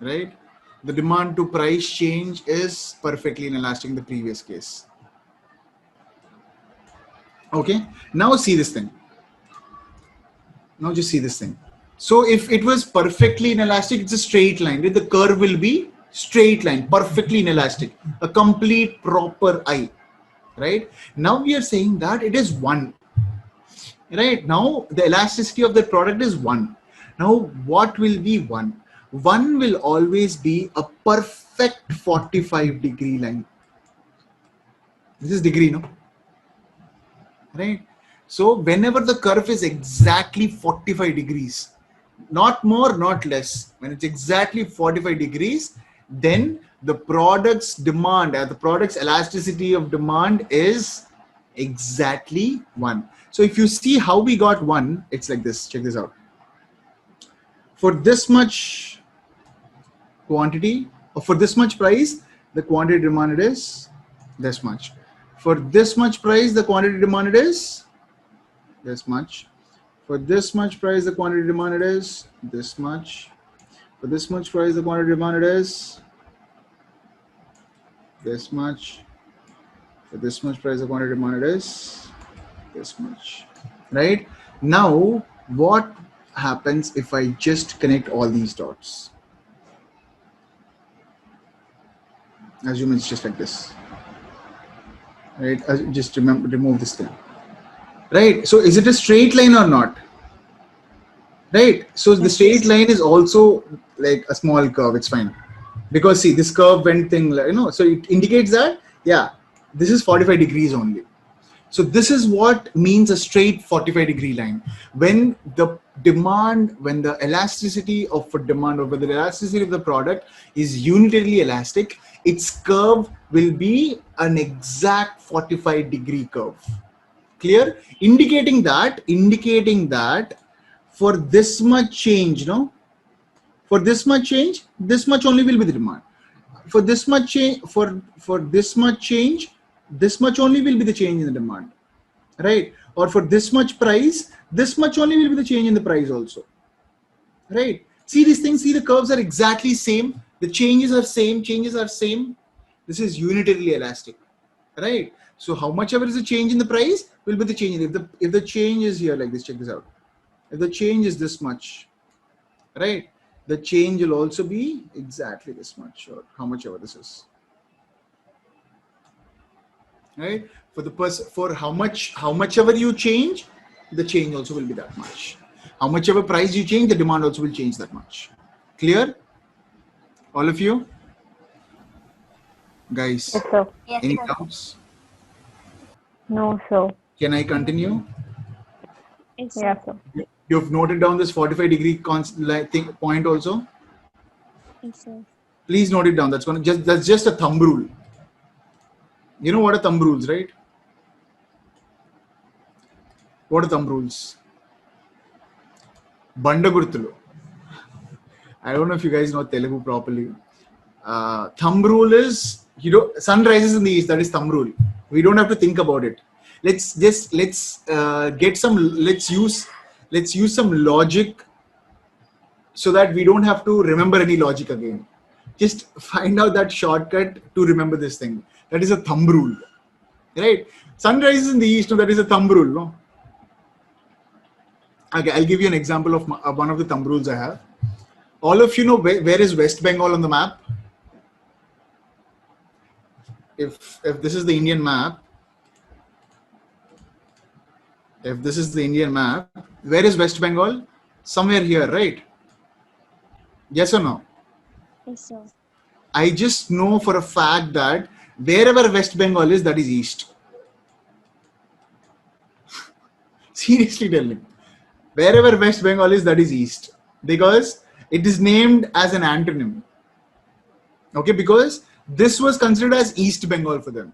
right? The demand to price change is perfectly inelastic in the previous case. Okay, now see this thing. Now just see this thing. So if it was perfectly inelastic, it's a straight line. The curve will be straight line, perfectly inelastic, a complete proper I. Right? Now we are saying that it is 1. Right? Now the elasticity of the product is 1. Now what will be 1? 1 will always be a perfect 45-degree line. This is degree, no? Right? So whenever the curve is exactly 45 degrees, not more, not less, when it's exactly 45 degrees, then the product's demand, the product's elasticity of demand is exactly 1. So if you see how we got 1, it's like this. Check this out. For this much quantity, or for this much price, the quantity demanded is this much. For this much price, the quantity demanded is this much. For this much price, the quantity demanded is this much. For this much price, the quantity demanded is this much. For this much price, the quantity demanded is this much, right? Now, what happens if I just connect all these dots? Assume it's just like this, right? Just remove this thing, right? So is it a straight line or not? Right? So the straight line is also like a small curve. It's fine because see this curve went thing, so it indicates that yeah, this is 45 degrees only. So this is what means a straight 45-degree line. When the demand, when the elasticity of a demand, or whether the elasticity of the product is unitarily elastic, its curve will be an exact 45-degree curve. Clear? Indicating that for this much change, for this much change, this much only will be the demand. For this much change, for this much change, this much only will be the change in the demand, right? Or for this much price, this much only will be the change in the price also, right? See these things, see the curves are exactly same, the changes are same. This is unitarily elastic, right? So how much ever is the change in the price will be the change. If the change is here like this, check this out. If the change is this much, right, the change will also be exactly this much, or how much ever this is, right? For the person, for how much ever you change, the change also will be that much. How much ever price you change, the demand also will change that much. Clear? All of you guys, Yes, sir. Yes, any sir. doubts? No, sir. Can I continue? Yes, sir. You've noted down this 45-degree point also. Yes, sir. Please note it down. That's just a thumb rule. You know what are thumb rules, right? What are thumb rules? Bandagurtulu. I don't know if you guys know Telugu properly. Thumb rule is, sun rises in the east. That is thumb rule. We don't have to think about it. Let's use some logic so that we don't have to remember any logic again. Just find out that shortcut to remember this thing. That is a thumb rule, right? Sun rises in the east. No, that is a thumb rule. No. Okay, I'll give you an example of one of the thumb rules I have. All of you know where is West Bengal on the map? If this is the Indian map, where is West Bengal? Somewhere here, right? Yes or no? Yes, sir. I just know for a fact that wherever West Bengal is, that is east. Seriously telling, wherever West Bengal is, that is east, because it is named as an antonym. Okay, because this was considered as East Bengal for them,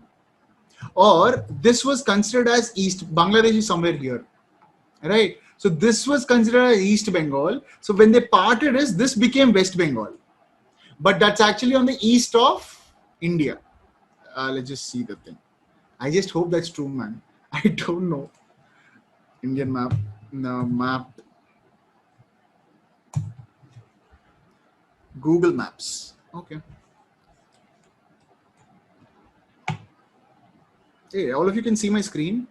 or this was considered as East. Bangladesh is somewhere here, right? So this was considered as East Bengal. So when they parted this became West Bengal, but that's actually on the east of India. Let's just see the thing. I just hope that's true, man. I don't know. Indian map, no, map, Google Maps. Okay. Hey, all of you can see my screen.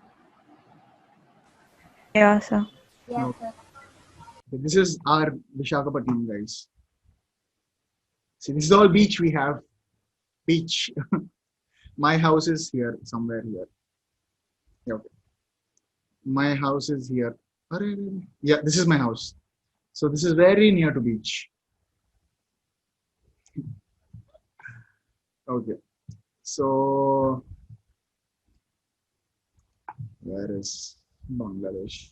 Yeah, sir. Yes, No. sir. This is our Visakhapatnam, guys. See, this is all beach we have. Beach. My house is here, somewhere here. Yeah, okay. My house is here. Yeah, this is my house. So this is very near to beach. Okay. So where is Bangladesh?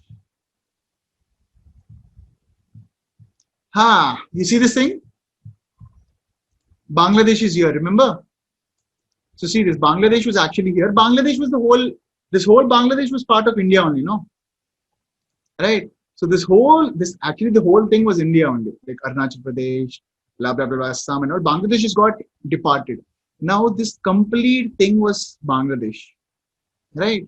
You see this thing? Bangladesh is here, remember? So see this, Bangladesh was actually here. Bangladesh was this whole Bangladesh was part of India only, no? Right? So actually the whole thing was India only, like Arunachal Pradesh, blah, blah, blah, Assam and all. Bangladesh has got departed. Now this complete thing was Bangladesh, right?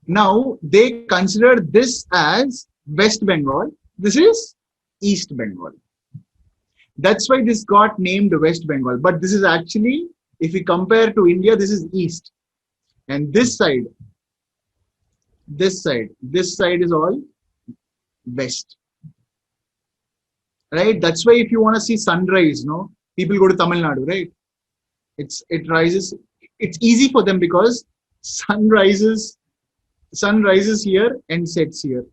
Now they considered this as West Bengal. This is East Bengal. That's why this got named West Bengal. But this is actually, if we compare to India, this is East. And this side This side is all west, right? That's why if you want to see sunrise, no, people go to Tamil Nadu, right? It rises. It's easy for them because sun rises here and sets here.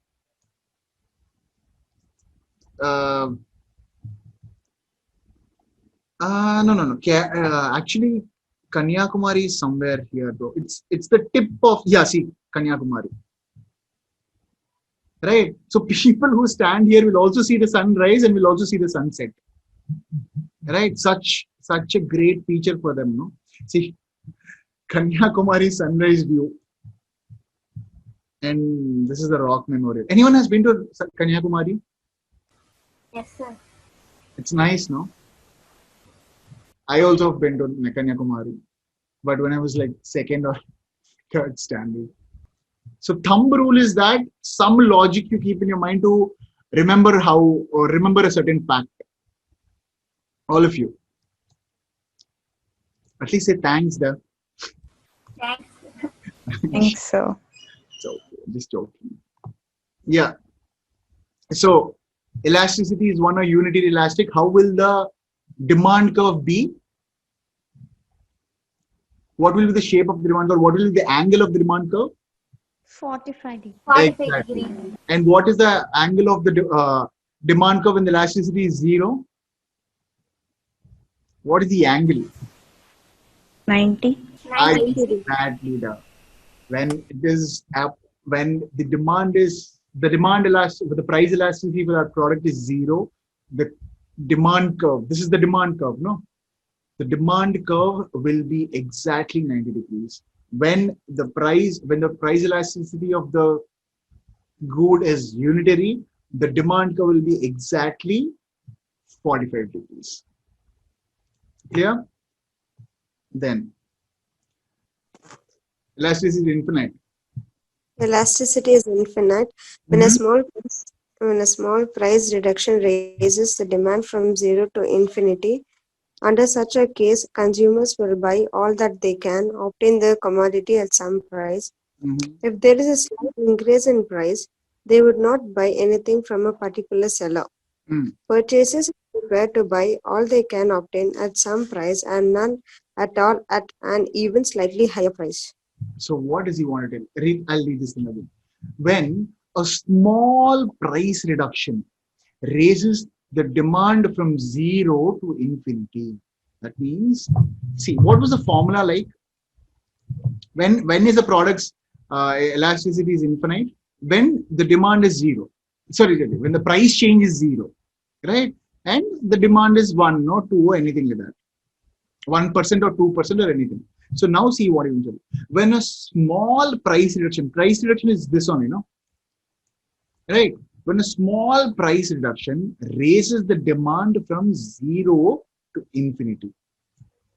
Uh, no. Actually, Kanyakumari is somewhere here, bro. It's the tip of, yeah. See, Kanyakumari, right? So people who stand here will also see the sunrise and will also see the sunset, right? Such a great feature for them, no? See, Kanyakumari sunrise view, and this is the rock memorial. Anyone has been to Kanyakumari? Yes, sir. It's nice, no? I also have been to Kanyakumari, but when I was like second or third standard. So thumb rule is that some logic you keep in your mind to remember how or remember a certain fact. All of you. At least say thanks there. Thanks. Think so. So just joking. Yeah. So elasticity is one or unitary elastic. How will the demand curve be? What will be the shape of the demand curve? What will be the angle of the demand curve? 45 degrees. 45 Exactly. degrees. And what is the angle of the demand curve when the elasticity is 0? What is the angle? 90. 90 degrees. Exactly. When it is when the demand elastic, the price elasticity for that product is 0, the demand curve. This is the demand curve, no? The demand curve will be exactly 90 degrees. When the price elasticity of the good is unitary, the demand curve will be exactly 45 degrees. Clear? Then elasticity is infinite. Elasticity is infinite. When a small price reduction raises the demand from 0 to infinity, under such a case, consumers will buy all that they can, obtain the commodity at some price. If there is a slight increase in price, they would not buy anything from a particular seller. Purchasers are prepared to buy all they can obtain at some price and none at all at an even slightly higher price. So what does he want to tell? I'll read this thing again. When a small price reduction raises the demand from 0 to infinity, that means, see, what was the formula like? When is the product's elasticity is infinite? When the demand is 0. Sorry, when the price change is 0, right? And the demand is 1 or 2 or anything like that. 1% or 2% or anything. So now see what you will. When a small price reduction is this one, right? When a small price reduction raises the demand from 0 to infinity,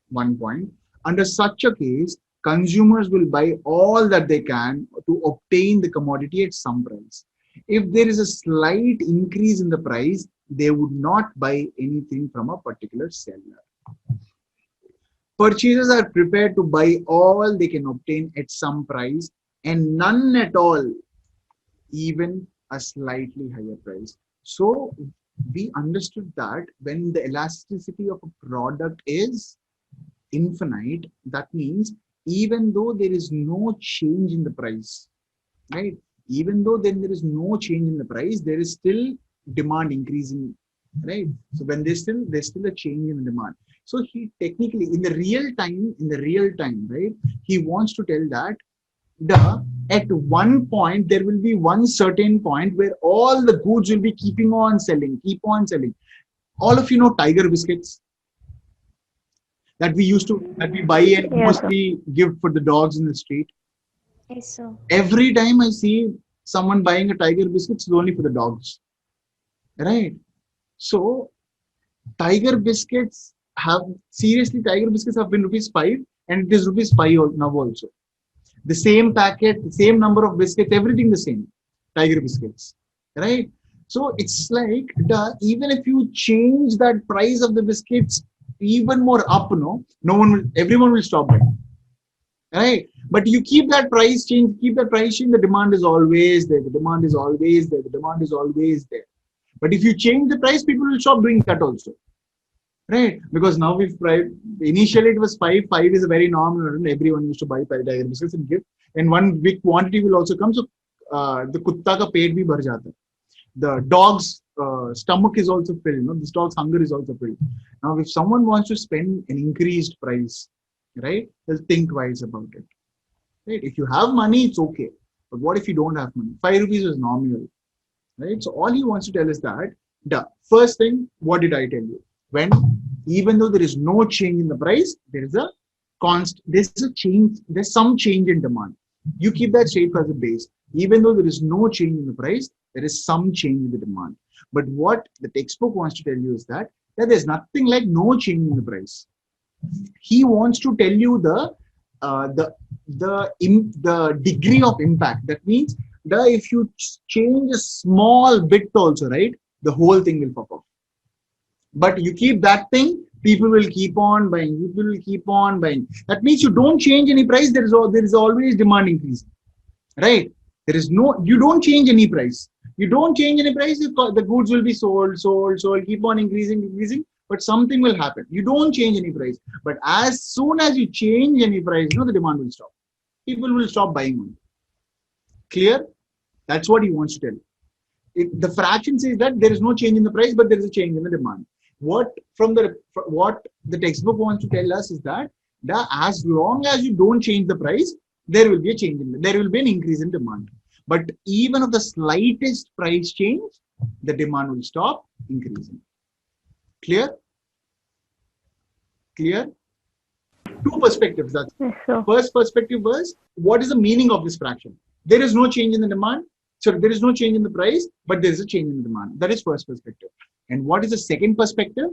1 point. Under such a case, consumers will buy all that they can to obtain the commodity at some price. If there is a slight increase in the price, they would not buy anything from a particular seller. Purchasers are prepared to buy all they can obtain at some price and none at all, even a slightly higher price. So we understood that when the elasticity of a product is infinite, that means even though there is no change in the price, right? Even though then there is no change in the price, there is still demand increasing, right? So when there's still a change in the demand. So he technically in the real time, right? He wants to tell that at one point there will be one certain point where all the goods will be keep on selling. All of you know Tiger biscuits that we buy and mostly give for the dogs in the street. Yes, sir. Every time I see someone buying a Tiger biscuit, it's only for the dogs, right? So Tiger biscuits have been ₹5 and it is ₹5 now also. The same packet, the same number of biscuits, everything the same. Tiger biscuits, right? So it's like even if you change that price of the biscuits even more up, everyone will stop buying, right? But you keep that price change, the demand is always there. The demand is always there. The demand is always there. But if you change the price, people will stop doing that also. Right? Because now we've tried, initially it was 5. 5 is a very normal, and everyone used to buy 5 tiger biscuits and give. And one big quantity will also come. So the kutta ka pet bhi bhar jata. The dog's stomach is also filled. This dog's hunger is also filled. Now, if someone wants to spend an increased price, right, they'll think twice about it. Right? If you have money, it's okay. But what if you don't have money? 5 rupees is nominal. Right? So all he wants to tell is that the first thing, what did I tell you? When even though there is no change in the price, there's a change, there's some change in demand. You keep that shape as a base. Even though there is no change in the price, there is some change in the demand. But what the textbook wants to tell you is that there's nothing like no change in the price. He wants to tell you the degree of impact. That means if you change a small bit also, right, the whole thing will pop up. But you keep that thing, people will keep on buying. People will keep on buying. That means you don't change any price. There is always demand increasing, right? You don't change any price. You don't change any price. The goods will be sold, keep on increasing. But something will happen. You don't change any price. But as soon as you change any price, the demand will stop. People will stop buying one. Clear? That's what he wants to tell you. The fraction says that there is no change in the price, but there is a change in the demand. What the textbook wants to tell us is that as long as you don't change the price, there will be a change there will be an increase in demand. But even of the slightest price change, the demand will stop increasing. Clear? Clear? Two perspectives. That's first perspective was, what is the meaning of this fraction? There is no change in the demand. So there is no change in the price, but there is a change in the demand. That is first perspective. And what is the second perspective?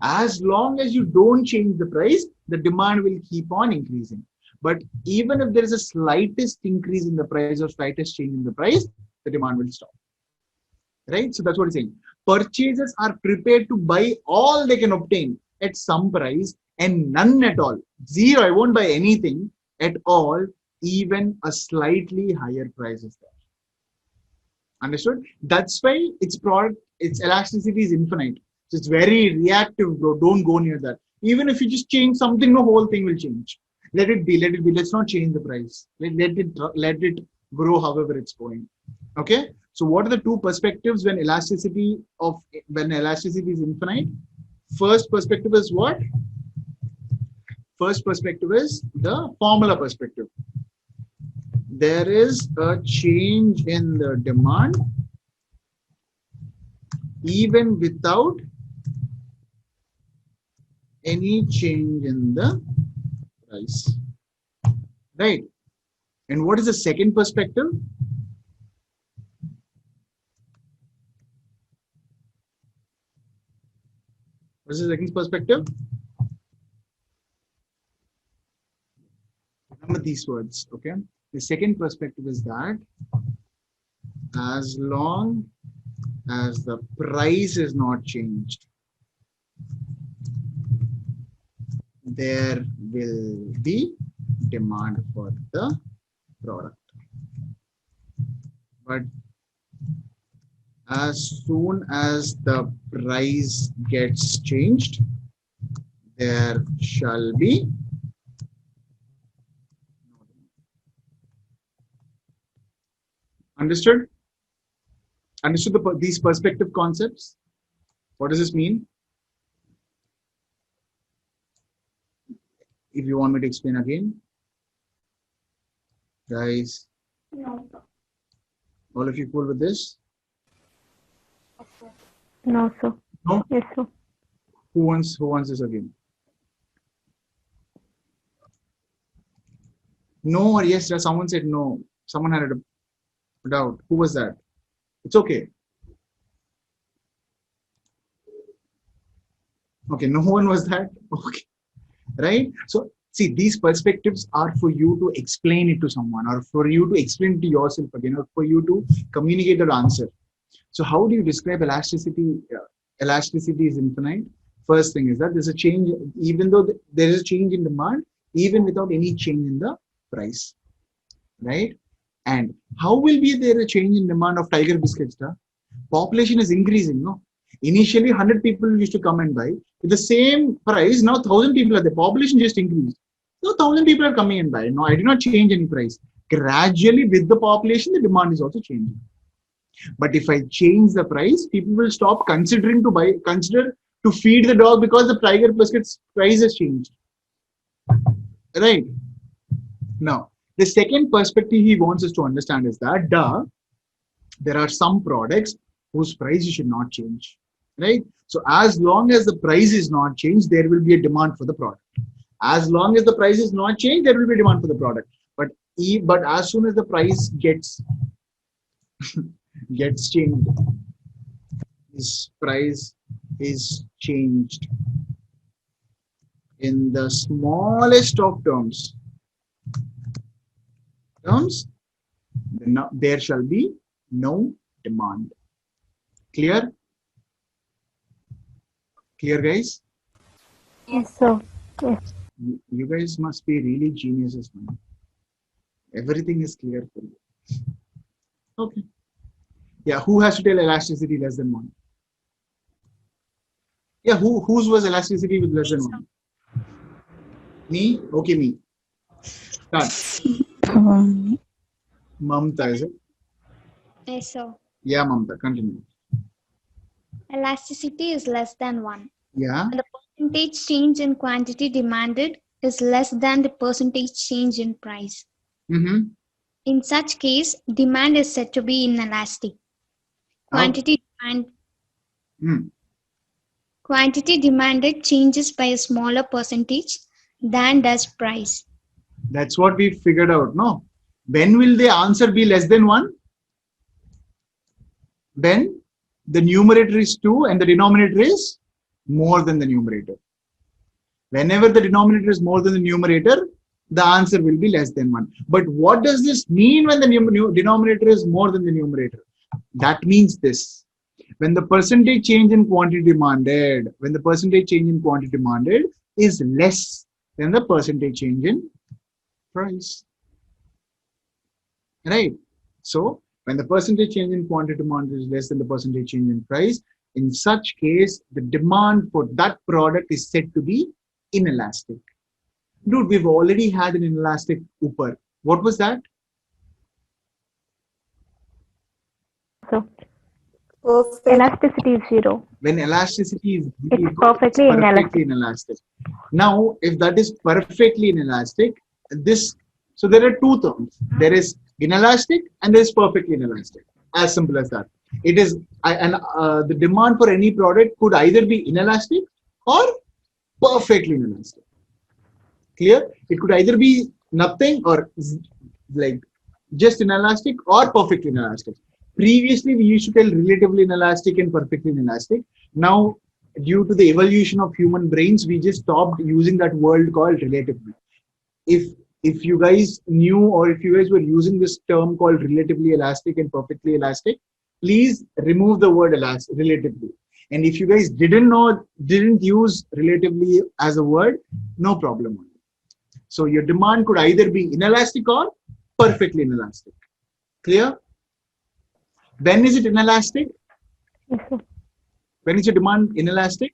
As long as you don't change the price, the demand will keep on increasing. But even if there is a slightest increase in the price or slightest change in the price, the demand will stop. Right? So that's what it's saying. Purchasers are prepared to buy all they can obtain at some price and none at all. Zero, I won't buy anything at all, even a slightly higher price is there. Understood? That's why its elasticity is infinite. So it's very reactive, bro. Don't go near that. Even if you just change something, the whole thing will change. Let it be. Let's not change the price. Let it grow however it's going. Okay. So what are the two perspectives when elasticity is infinite? First perspective is what? First perspective is the formula perspective. There is a change in the demand even without any change in the price. Right? And what is the second perspective? What is the second perspective? Remember these words, okay? The second perspective is that as long as the price is not changed, there will be demand for the product. But as soon as the price gets changed, there shall be Understood? Understood these perspective concepts? What does this mean? If you want me to explain again. Guys. No. All of you cool with this? No, sir. No? Yes, sir. Who wants this again? No or yes? Someone said no. Someone had a doubt. Who was that? It's okay. Okay, no one was that. Okay, right? So see, these perspectives are for you to explain it to someone, or for you to explain it to yourself again, or for you to communicate your answer. So how do you describe elasticity? Elasticity is infinite. First thing is that there's a change, even though there is a change in demand, even without any change in the price, right? And how will be there a change in demand of tiger biscuits? Population is increasing, no? Initially 100 people used to come and buy with the same price. Now 1,000 people are there. Population just increased, so 1,000 people are coming and buy. No, I did not change any price. Gradually with the population, the demand is also changing. But if I change the price, people will stop considering to buy, consider to feed the dog because the tiger biscuits price has changed, right? Now the second perspective he wants us to understand is that there are some products whose price you should not change, right? So as long as the price is not changed, there will be a demand for the product. As long as the price is not changed, there will be a demand for the product. But as soon as the price gets changed, his price is changed in the smallest of terms, there shall be no demand. Clear? Clear, guys? Yes, sir. Yes. You guys must be really geniuses, man. Everything is clear for you. Okay. Yeah, who has to tell elasticity less than 1? Yeah, whose was elasticity with less than 1? Me? Okay, me. Start. Mamta, is it? Yes, sir. Yeah, Mamta, continue. Elasticity is less than 1. Yeah. And the percentage change in quantity demanded is less than the percentage change in price. Mm-hmm. In such case, demand is said to be inelastic. Quantity demanded changes by a smaller percentage than does price. That's what we figured out, no? When will the answer be less than 1? When the numerator is 2 and the denominator is more than the numerator. Whenever the denominator is more than the numerator, the answer will be less than 1. But what does this mean when the denominator is more than the numerator? That means this. When the percentage change in quantity demanded, is less than the percentage change in price. Right? So when the percentage change in quantity demanded is less than the percentage change in price, in such case, the demand for that product is said to be inelastic. Dude, we've already had an inelastic upper. What was that? So Perfect. elasticity is 0. When elasticity is It's zero, perfectly inelastic. inelastic. Now, if that is perfectly inelastic, so there are two terms. There is inelastic and there is perfectly inelastic. As simple as that. It is, the demand for any product could either be inelastic or perfectly inelastic. Clear? It could either be nothing or like just inelastic or perfectly inelastic. Previously, we used to tell relatively inelastic and perfectly inelastic. Now, due to the evolution of human brains, we just stopped using that word called relatively. If you guys knew, or if you guys were using this term called relatively elastic and perfectly elastic, please remove the word relatively. And if you guys didn't use relatively as a word, no problem. So your demand could either be inelastic or perfectly inelastic. Clear? When is it inelastic? Yes, sir. When is your demand inelastic?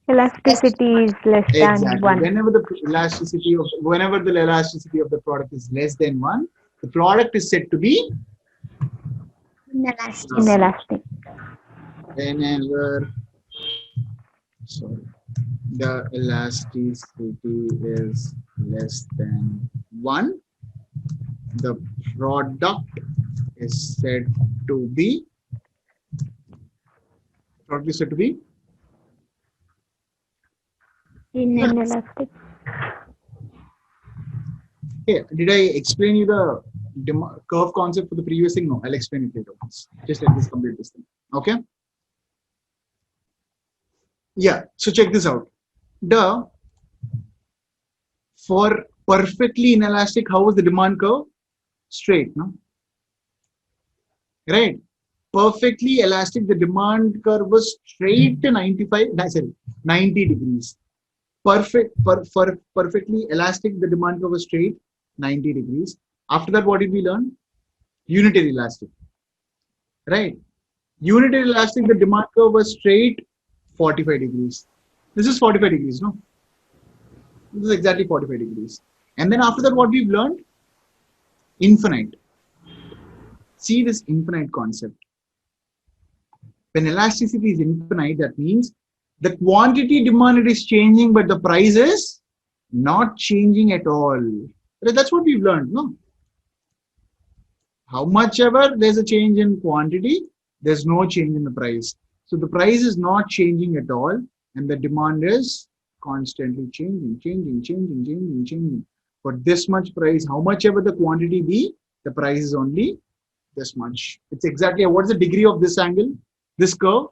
Elasticity is less than Exactly. 1. Whenever the elasticity of the product is less than 1, the product is said to be Inelastic. Inelastic. Whenever the elasticity is less than 1, the product is said to be Inelastic. Hey, did I explain you the curve concept for the previous thing? No, I'll explain it later. Just let this complete this thing. Okay? Yeah, so check this out. For perfectly inelastic, how was the demand curve? Straight, no? Right? Perfectly elastic, the demand curve was straight to 90 degrees. Perfectly elastic, the demand curve was straight 90 degrees. After that, what did we learn? Unitary elastic, right? Unitary elastic, the demand curve was straight 45 degrees. This is 45 degrees, no? This is exactly 45 degrees. And then after that, what we've learned? Infinite. See this infinite concept. When elasticity is infinite, that means the quantity demanded is changing, but the price is not changing at all. That's what we've learned, no? How much ever there's a change in quantity, there's no change in the price. So the price is not changing at all, and the demand is constantly changing. For this much price, how much ever the quantity be, the price is only this much. It's exactly, what's the degree of this angle, this curve?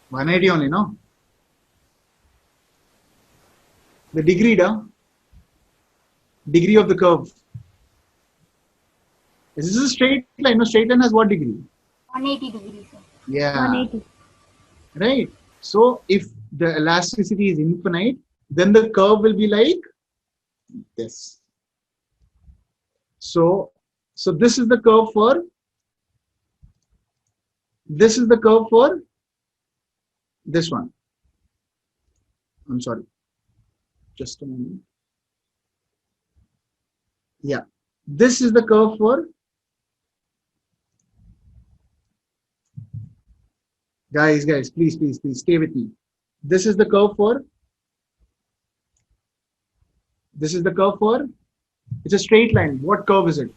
(180) only, no? The degree, degree of the curve. This is a straight line. No, straight line has what degree? 180 degrees, sir. Yeah. 180. Right. So if the elasticity is infinite, then the curve will be like this. So this is the curve for. This is the curve for this one. I'm sorry. Just a moment. Yeah. This is the curve for. Guys, please stay with me. This is the curve for. This is the curve for. It's a straight line. What curve is it?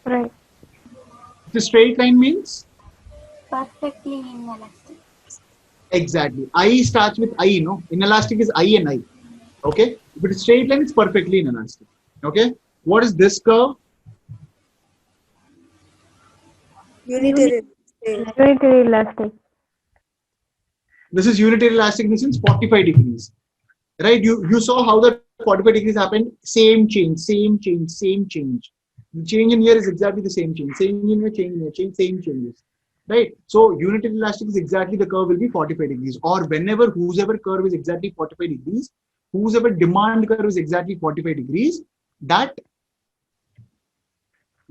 Right. The straight line means? Perfectly inelastic. Exactly. I starts with I, no? Inelastic is I and I. Okay? But it's straight line, it's perfectly inelastic. Okay? What is this curve? Unitary. Unitary elastic. This is unitary elastic in the sense 45 degrees. Right? You saw how the 45 degrees happened. Same change. The change in here is exactly the same change. Same in here, same changes. Right? So unitary elastic is exactly the curve will be 45 degrees. Or whenever whosever curve is exactly 45 degrees, whosever demand curve is exactly 45 degrees, that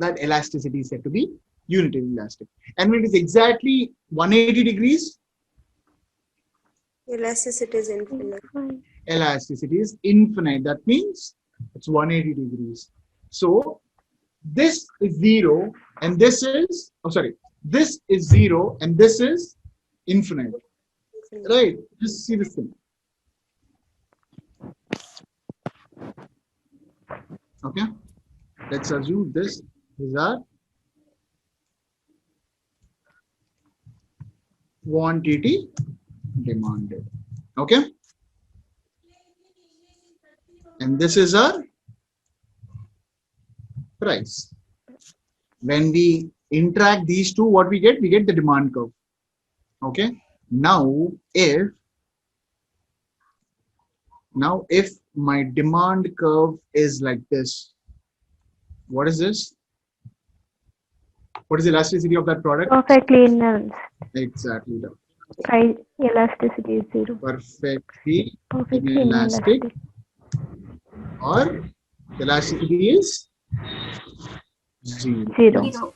elasticity is said to be unitary elastic. And when it is exactly 180 degrees, Elasticity is infinite. elasticity is infinite. That means it's 180 degrees. So this is 0 and this is, this is 0 and this is infinite. Right? Just see this thing. Okay? Let's assume this is our quantity demanded. Okay? And this is our price. When we interact these two, what we get? We get the demand curve. Okay? Now if my demand curve is like this, what is this? What is the elasticity of that product? Perfectly inelastic. Exactly. Price elasticity is 0. Perfectly Perfectly inelastic, inelastic. or elasticity is 0. 0.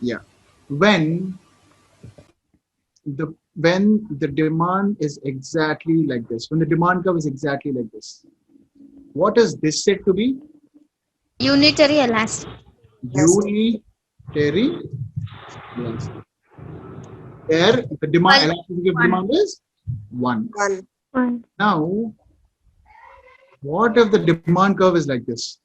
Yeah. When the demand is exactly like this, when the demand curve is exactly like this, what is this said to be? Unitary elastic. Unitary elastic. There, the demand elasticity of demand is 1. 1. Now, what if the demand curve is like this?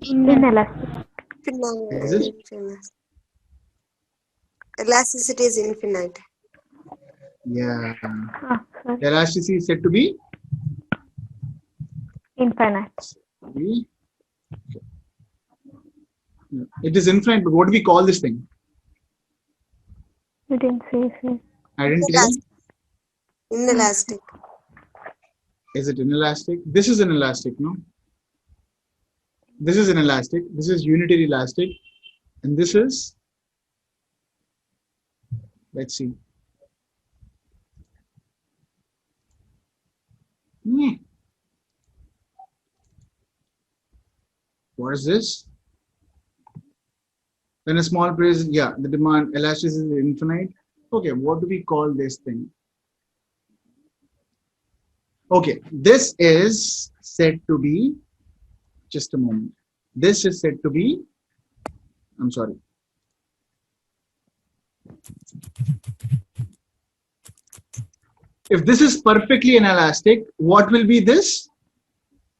Inelastic. Is it? Elasticity is infinite. Yeah. Sorry. The elasticity is said to be Infinite. It is infinite, but what do we call this thing? You didn't say so. I didn't tell you. Inelastic. Is it inelastic? This is an elastic, no? This is an elastic. This is unitary elastic, and this is Let's see. What is this? When a small price, yeah, the demand elasticity is infinite. Okay, what do we call this thing? Okay, this is said to be, just a moment. This is said to be, I'm sorry. If this is perfectly inelastic, what will be this?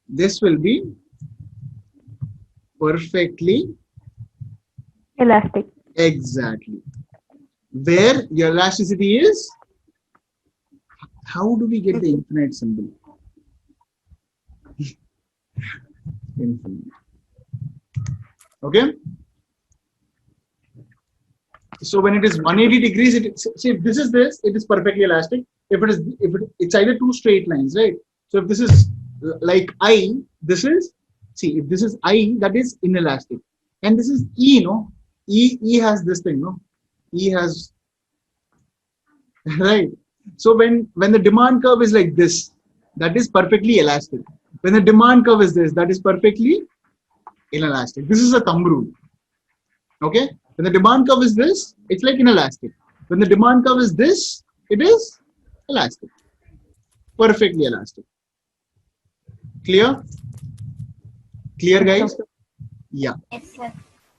This will be perfectly Elastic. exactly. Where your elasticity is, how do we get the infinite symbol? Infinite. Okay. So when it is 180 degrees, see if this is this, it is perfectly elastic. If it is, it's either two straight lines, right? So if this is like I, this is, see if this is I, that is inelastic, and this is E, no? E has this thing, no? E has right. So when the demand curve is like this, that is perfectly elastic. When the demand curve is this, that is perfectly inelastic. This is a thumb rule. Okay. When the demand curve is this, it's like inelastic. When the demand curve is this, it is elastic. Perfectly elastic. Clear? Clear, guys? Yeah. Yes, sir.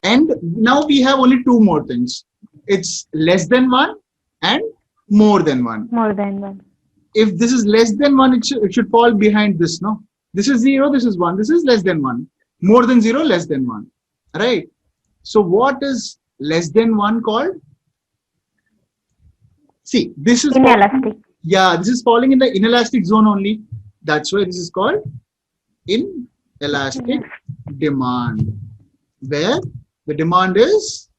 And now we have only two more things. It's less than one and more than one. More than one. If this is less than one, it should fall behind this, no? This is 0, this is 1, this is less than 1. More than 0, less than 1. Right? So what is less than 1 called? See, this is Inelastic. yeah, this is falling in the inelastic zone only. That's why this is called inelastic demand, where the demand is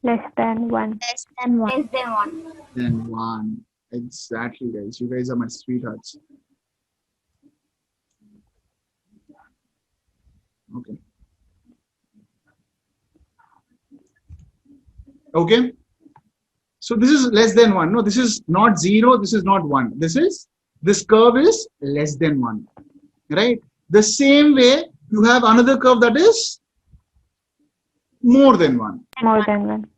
Less than one. Less than 1. Less than 1. then 1. Exactly, guys. You guys are my sweethearts. Okay. Okay. So this is less than 1. No, this is not 0. This is not 1. This curve is less than 1. Right? The same way you have another curve that is more than 1. More than one.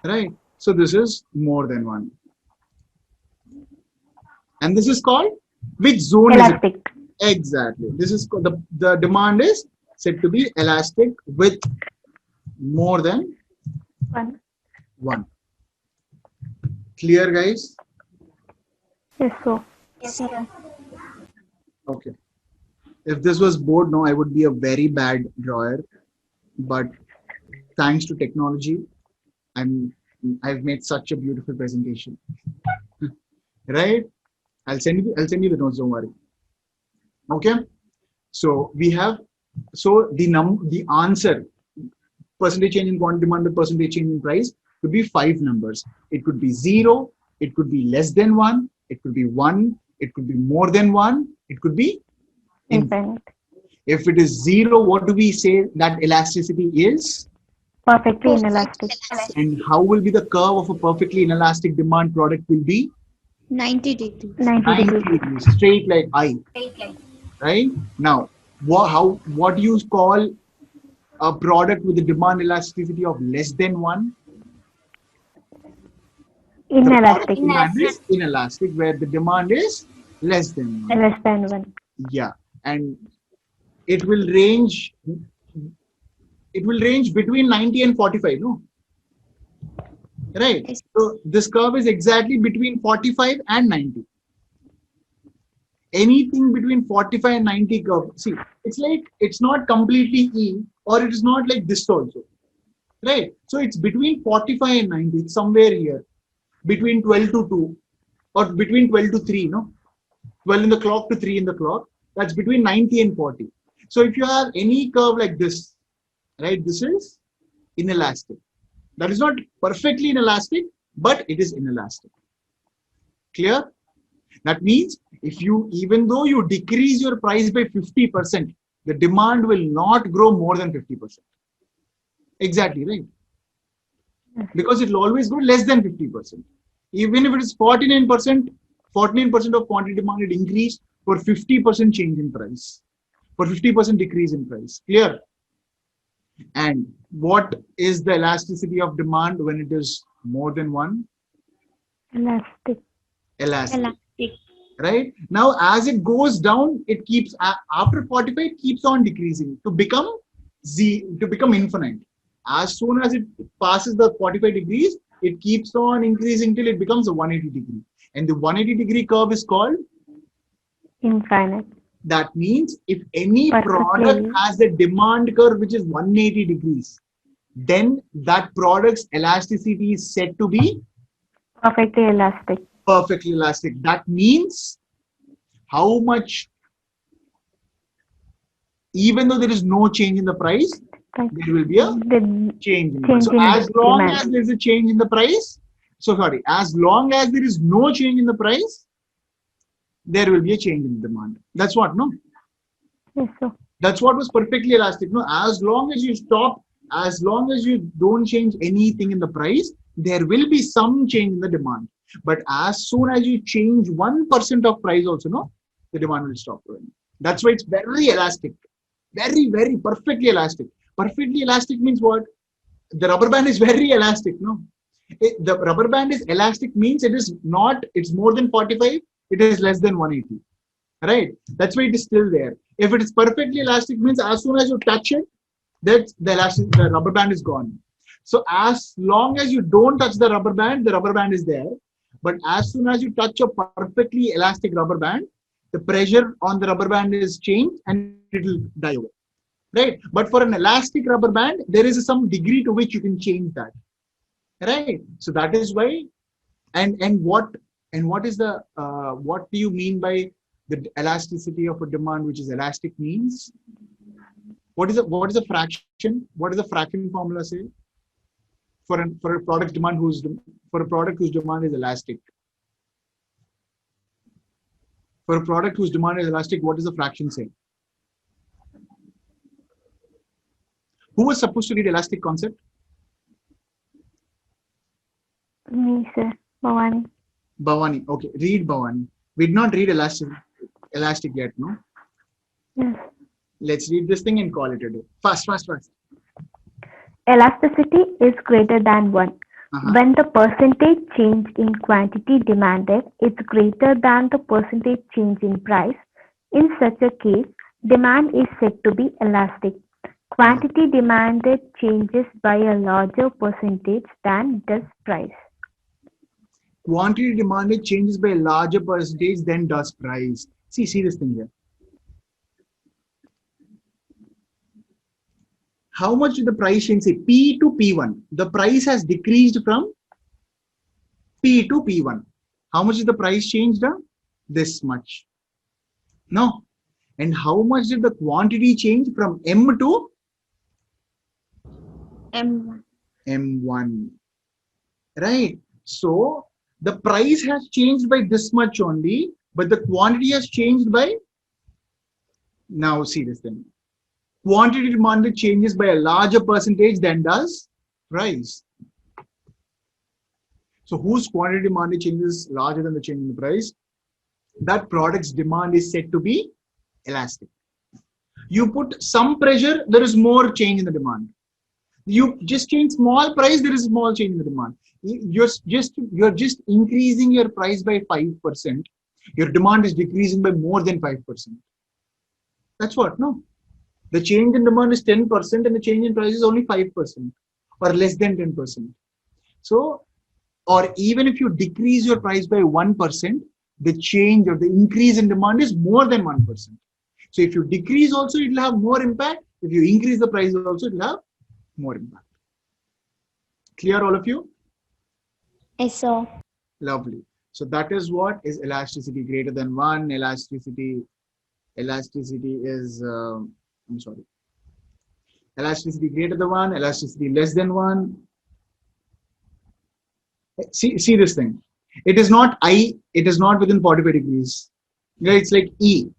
Right? So this is more than 1. And this is called, which zone Elastic. is it? Exactly. This is called, the demand is said to be elastic with more than One. 1. Clear, guys? Yes, so. Yes, sir. Okay. If this was board, no, I would be a very bad drawer. But thanks to technology, I've made such a beautiful presentation. Right? I'll send you the notes, don't worry. Okay. So we have, so the answer, percentage change in quantity demand with percentage change in price, could be 5 numbers. It could be 0, it could be less than 1, it could be 1, it could be more than 1, it could be Infinite. If it is 0, what do we say that elasticity is? Perfectly inelastic. And how will be the curve of a perfectly inelastic demand product will be? 90 degrees. 90 90 degrees. degrees, straight like I, Straight line. right? Now, what do you call a product with a demand elasticity of less than 1? The product Inelastic. demand is inelastic, where the demand is less than 1. Less than one. Yeah, and it will range between 90 and 45, no? Right. Yes. So this curve is exactly between 45 and 90. Anything between 45 and 90 curve. See, it's like, it's not completely E, or it is not like this also. Right. So it's between 45 and 90. It's somewhere here. Between 12 to 2. Or between 12 to 3, no? 12 in the clock to 3 in the clock. That's between 90 and 40. So if you have any curve like this, right, this is inelastic. That is not perfectly inelastic, but it is inelastic. Clear? That means if you, even though you decrease your price by 50%, the demand will not grow more than 50%. Exactly, right? Because it will always grow less than 50%. Even if it is 49%, 49% of quantity demanded increase for 50% change in price, for 50% decrease in price. Clear? And what is the elasticity of demand when it is more than one? Elastic. Elastic. Elastic. Right? Now, as it goes down, it keeps, after 45, it keeps on decreasing to become infinite. As soon as it passes the 45 degrees, it keeps on increasing till it becomes a 180 degree. And the 180 degree curve is called Infinite. That means if any Perfectly. product has a demand curve which is 180 degrees, then that product's elasticity is said to be Perfectly elastic. perfectly elastic. That means how much, even though there is no change in the price, Right. there will be a The change in demand. change So in as long demand. as there is a change in the price, as long as there is no change in the price, there will be a change in demand. That's what, no? Yes, so. That's what was perfectly elastic. No, as long as you don't change anything in the price, there will be some change in the demand. But as soon as you change 1% of price also, no, the demand will stop growing. That's why it's very elastic. Very, very perfectly elastic. Perfectly elastic means what? The rubber band is very elastic, no? The rubber band is elastic means it's more than 45, it is less than 180. Right? That's why it is still there. If it is perfectly elastic means as soon as you touch it, the rubber band is gone. So as long as you don't touch the rubber band is there. But as soon as you touch a perfectly elastic rubber band, the pressure on the rubber band is changed and it will die away. Right? But for an elastic rubber band, there is some degree to which you can change that. Right? So that is why. And what is the what do you mean by the elasticity of a demand which is elastic means? What is a fraction? What does the fraction formula say? For a product demand for a product whose demand is elastic. For a product whose demand is elastic, what does the fraction say? Who was supposed to read elastic concept? Me, sir. Bhavani. Bhavani. Okay, read Bhavani. We did not read elastic yet, no? Yes. Let's read this thing and call it a day. Fast. Elasticity is greater than 1. When the percentage change in quantity demanded is greater than the percentage change in price, in such a case, demand is said to be elastic. Quantity demanded changes by a larger percentage than does price. Quantity demanded changes by a larger percentage than does price. See this thing here. How much did the price change? Say P to P1. The price has decreased from P to P1. How much is the price changed? This much. No. And how much did the quantity change from M to M1. M1? Right. So the price has changed by this much only, but the quantity has changed by, now see this thing. Quantity demanded changes by a larger percentage than does price. So whose quantity demanded changes larger than the change in the price? That product's demand is said to be elastic. You put some pressure, there is more change in the demand. You just change small price, there is small change in the demand. You're just increasing your price by 5%. Your demand is decreasing by more than 5%. That's what, no? The change in demand is 10% and the change in price is only 5% or less than 10%. So, or even if you decrease your price by 1%, the change or the increase in demand is more than 1%. So if you decrease also, it will have more impact. If you increase the price also, it will have more impact. Clear, all of you? Yes, sir. Lovely. So that is what is elasticity greater than 1. Elasticity is, I'm sorry. Elasticity greater than 1, elasticity less than 1. See this thing. It is not I, it is not within 45 degrees. Yeah, it's like E.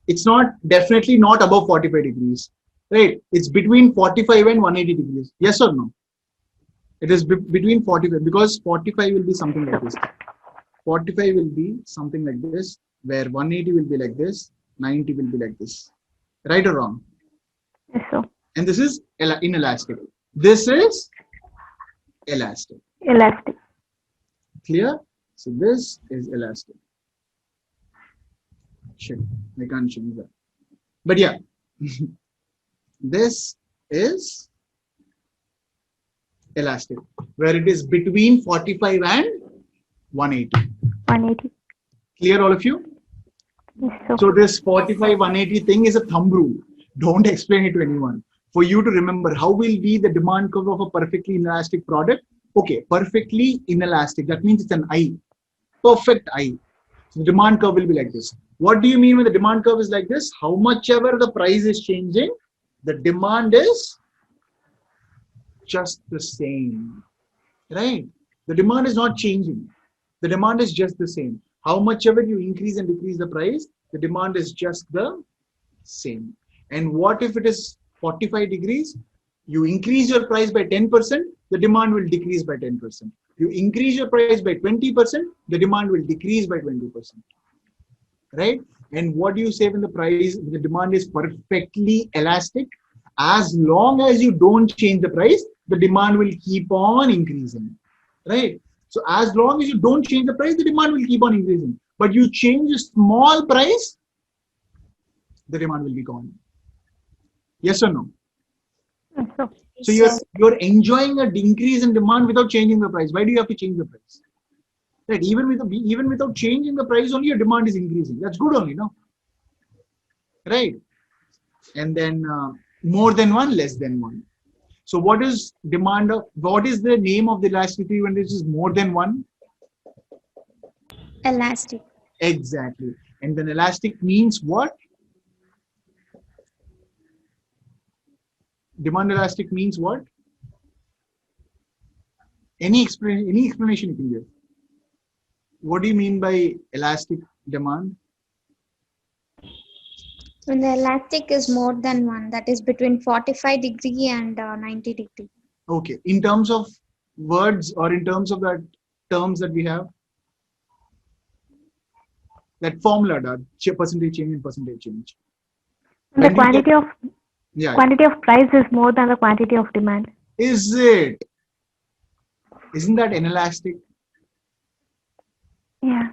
It's not definitely not above 45 degrees, right? It's between 45 and 180 degrees. Yes or no? It is between 45 because 45 will be something like this. 45 will be something like this, where 180 will be like this, 90 will be like this. Right or wrong? Yes, sir. And this is inelastic. This is elastic. Elastic. Clear? So this is elastic. Shit, I can't change that. But yeah, this is elastic, where it is between 45 and 180. 180. Clear, all of you? Yes, sir. So this 45, 180 thing is a thumb rule. Don't explain it to anyone. For you to remember, how will be the demand curve of a perfectly inelastic product? Okay, perfectly inelastic. That means it's an I. Perfect I. So the demand curve will be like this. What do you mean when the demand curve is like this? How much ever the price is changing, the demand is just the same, right? The demand is not changing. The demand is just the same. How much ever you increase and decrease the price, the demand is just the same. And what if it is 45 degrees? You increase your price by 10%, the demand will decrease by 10%. You increase your price by 20%, the demand will decrease by 20%. Right? And what do you say when the demand is perfectly elastic? As long as you don't change the price, the demand will keep on increasing. Right? So as long as you don't change the price, the demand will keep on increasing. But you change a small price, the demand will be gone. Yes or no? Yes, sir. So you're enjoying an increase in demand without changing the price. Why do you have to change the price? Right? Even without changing the price, only your demand is increasing. That's good only, no? Right? And then more than one, less than one. So what is what is the name of the elasticity when this is more than one? Elastic. Exactly. And then elastic means what? Demand elastic means what? Any explanation you can give. What do you mean by elastic demand? When the elastic is more than one, that is between 45 degree and 90 degree. Okay. In terms of words or in terms of that terms that we have, that formula, that percentage change and percentage change. And the When do you get, yeah, quantity of price is more than the quantity of demand. is it? Isn't that inelastic? Yeah.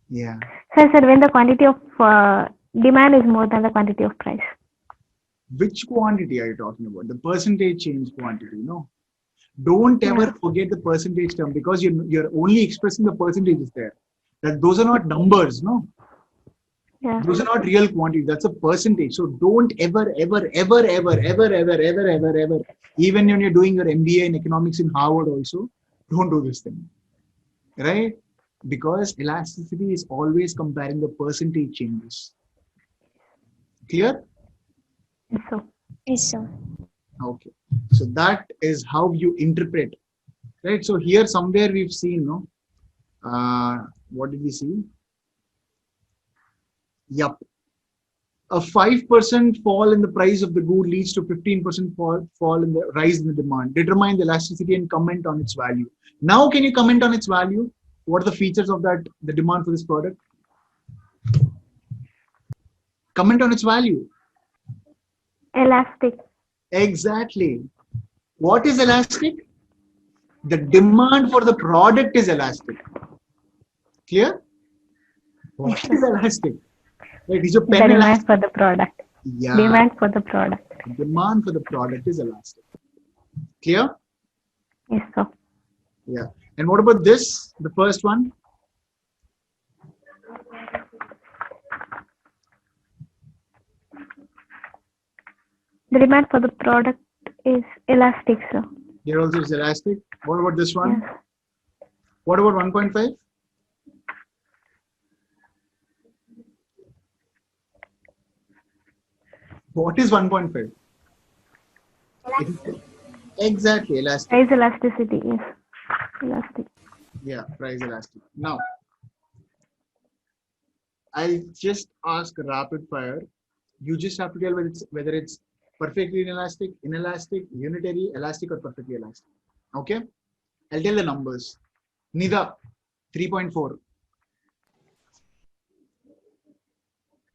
Yeah. So I said when the quantity of demand is more than the quantity of price. Which quantity are you talking about? The percentage change quantity, no? Don't ever forget the percentage term because you're only expressing the percentages there. That those are not numbers, no? Yeah. Those are not real quantity. That's a percentage. So don't ever, even when you're doing your MBA in economics in Harvard also, don't do this thing. Right? Because elasticity is always comparing the percentage changes. Clear? Yes, sir. Yes, sir. Okay. So that is how you interpret. Right? So here somewhere we've seen, no? What did we see? Yup. A 5% fall in the price of the good leads to 15% fall in the rise in the demand. Determine the elasticity and comment on its value. Now, can you comment on its value? What are the features of that, the demand for this product? Comment on its value. Elastic. Exactly. What is elastic? The demand for the product is elastic. Clear? What is elastic? Right? Is your The pen demand elastic? for the product. Yeah. Demand for the product. The demand for the product is elastic. Clear? Yes, sir. Yeah. And what about this? The first one? The demand for the product is elastic, sir. Here also is elastic. What about this one? Yes. What about 1.5? What is 1.5? Exactly, elastic. Price elasticity, yes. Elastic. Yeah, price elastic. Now, I'll just ask rapid fire. You just have to tell whether it's perfectly inelastic, unitary, elastic, or perfectly elastic. Okay? I'll tell the numbers. Nida, 3.4.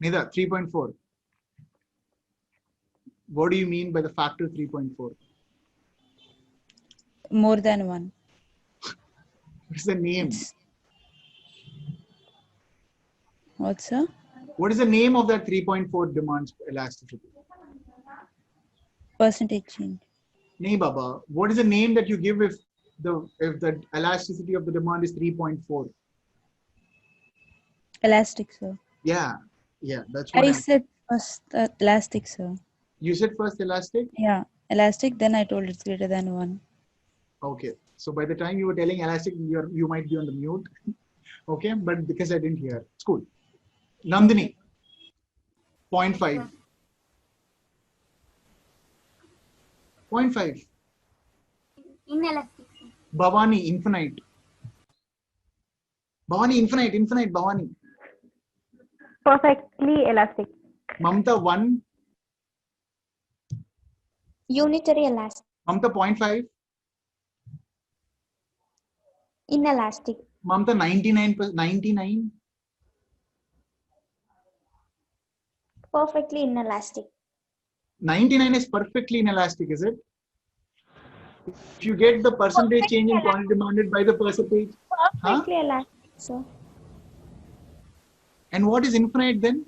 Nida, 3.4. What do you mean by the factor 3.4? More than one. What's the name? What, sir? What is the name of that 3.4 demands elasticity? Percentage change. Nahi Baba. What is the name that you give if the elasticity of the demand is 3.4? Elastic, sir. Yeah, that's what I said first elastic, sir. You said first elastic? Yeah, elastic, then I told it's greater than 1. Okay. So by the time you were telling elastic, you might be on the mute. Okay, but because I didn't hear. It's cool. Nandini, 0.5. 0.5. Inelastic. Bhavani, infinite. Bhavani. Perfectly elastic. Mamta, 1. Unitary elastic. Mamta, 0.5. Inelastic. Mamta, 99. Perfectly inelastic. 99 is perfectly inelastic, is it? If you get the percentage change in quantity demanded by the percentage. Perfectly elastic, sir. And what is infinite then?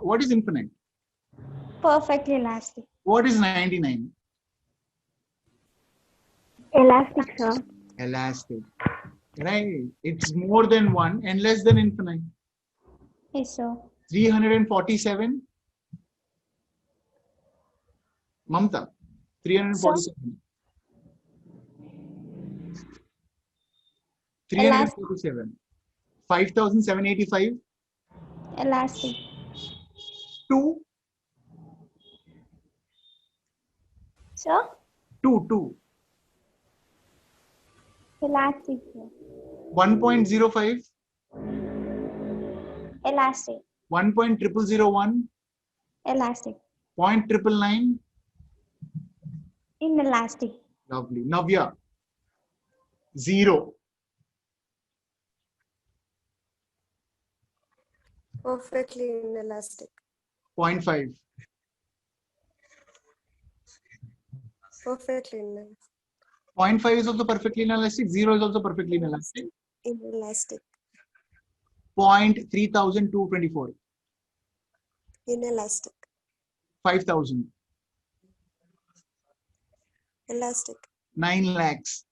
What is infinite? Perfectly elastic. What is 99? Elastic, sir. Elastic. Right. It's more than 1 and less than infinite. Yes, sir. 347. Mamta. Sir. 347. Elastic. 347. 5,785. Elastic. 2. Sir. 2. Elastic, sir. 1.05. Elastic. 1.0001. Elastic. 0.999. Inelastic. Lovely. Navya. 0. Perfectly inelastic. 0.5. Perfectly inelastic. 0.5 is also perfectly inelastic. 0 is also perfectly inelastic. Inelastic. 0.3224. Inelastic. 5,000. Elastic. 9 lakhs.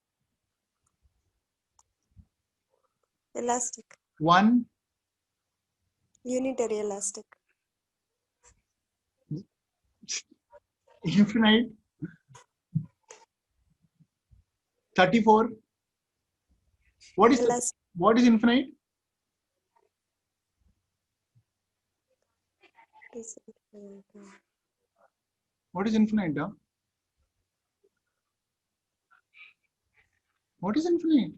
Elastic. 1. Unitary elastic. Infinite. 34. What is infinite? What is infinite? Huh? What is infinite?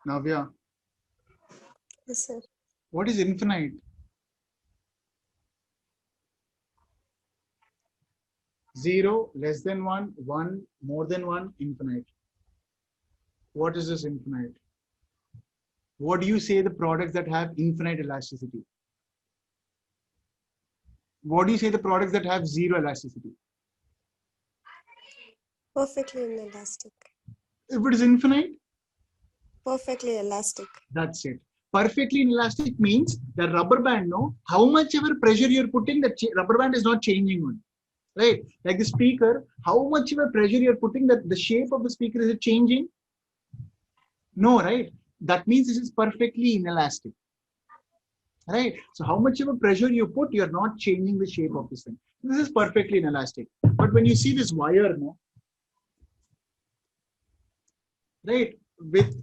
Navya, Yes, sir. what is infinite? 0, less than 1, 1, more than 1, infinite. What is this infinite? What do you say the products that have infinite elasticity? What do you say the products that have 0 elasticity? Perfectly inelastic. If it is infinite, Perfectly elastic. that's it. Perfectly inelastic means the rubber band, no, how much ever pressure you're putting, the rubber band is not changing on. Right? Like the speaker, how much ever pressure you're putting, that the shape of the speaker, is it changing? No, right? That means this is perfectly inelastic. Right? So how much ever pressure you put, you're not changing the shape of this thing. This is perfectly inelastic. But when you see this wire, no, right, with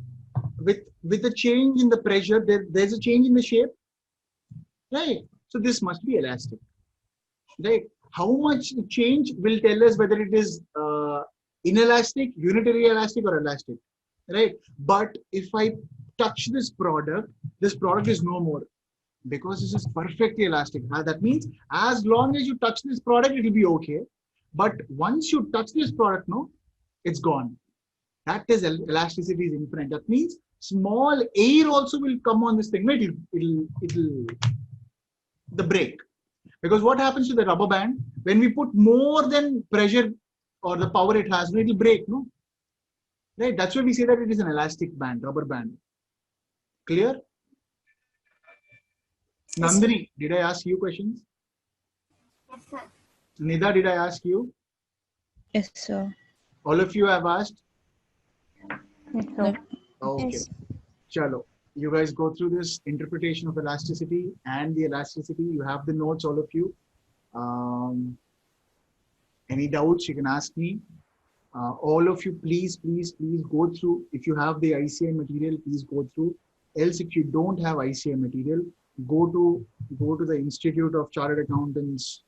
a change in the pressure, there's a change in the shape, right? So this must be elastic, right? How much change will tell us whether it is inelastic, unitary elastic, or elastic, right? But if I touch this product is no more, because this is perfectly elastic. That means as long as you touch this product, it will be okay. But once you touch this product, no, it's gone. That is elasticity is infinite. That means small air also will come on this thing. Right? It'll the break. Because what happens to the rubber band when we put more than pressure or the power it has, it will break, no? Right? That's why we say that it is an elastic band, rubber band. Clear? Yes, sir. Nandini, did I ask you questions? Yes, sir. Nida, did I ask you? Yes, sir. All of you have asked? Yes, sir. Okay. Yes. Chalo. You guys go through this interpretation of elasticity and the elasticity. You have the notes, all of you. Any doubts, you can ask me. All of you, please go through. If you have the ICI material, please go through. Else, if you don't have ICI material, go to the Institute of Chartered Accountants.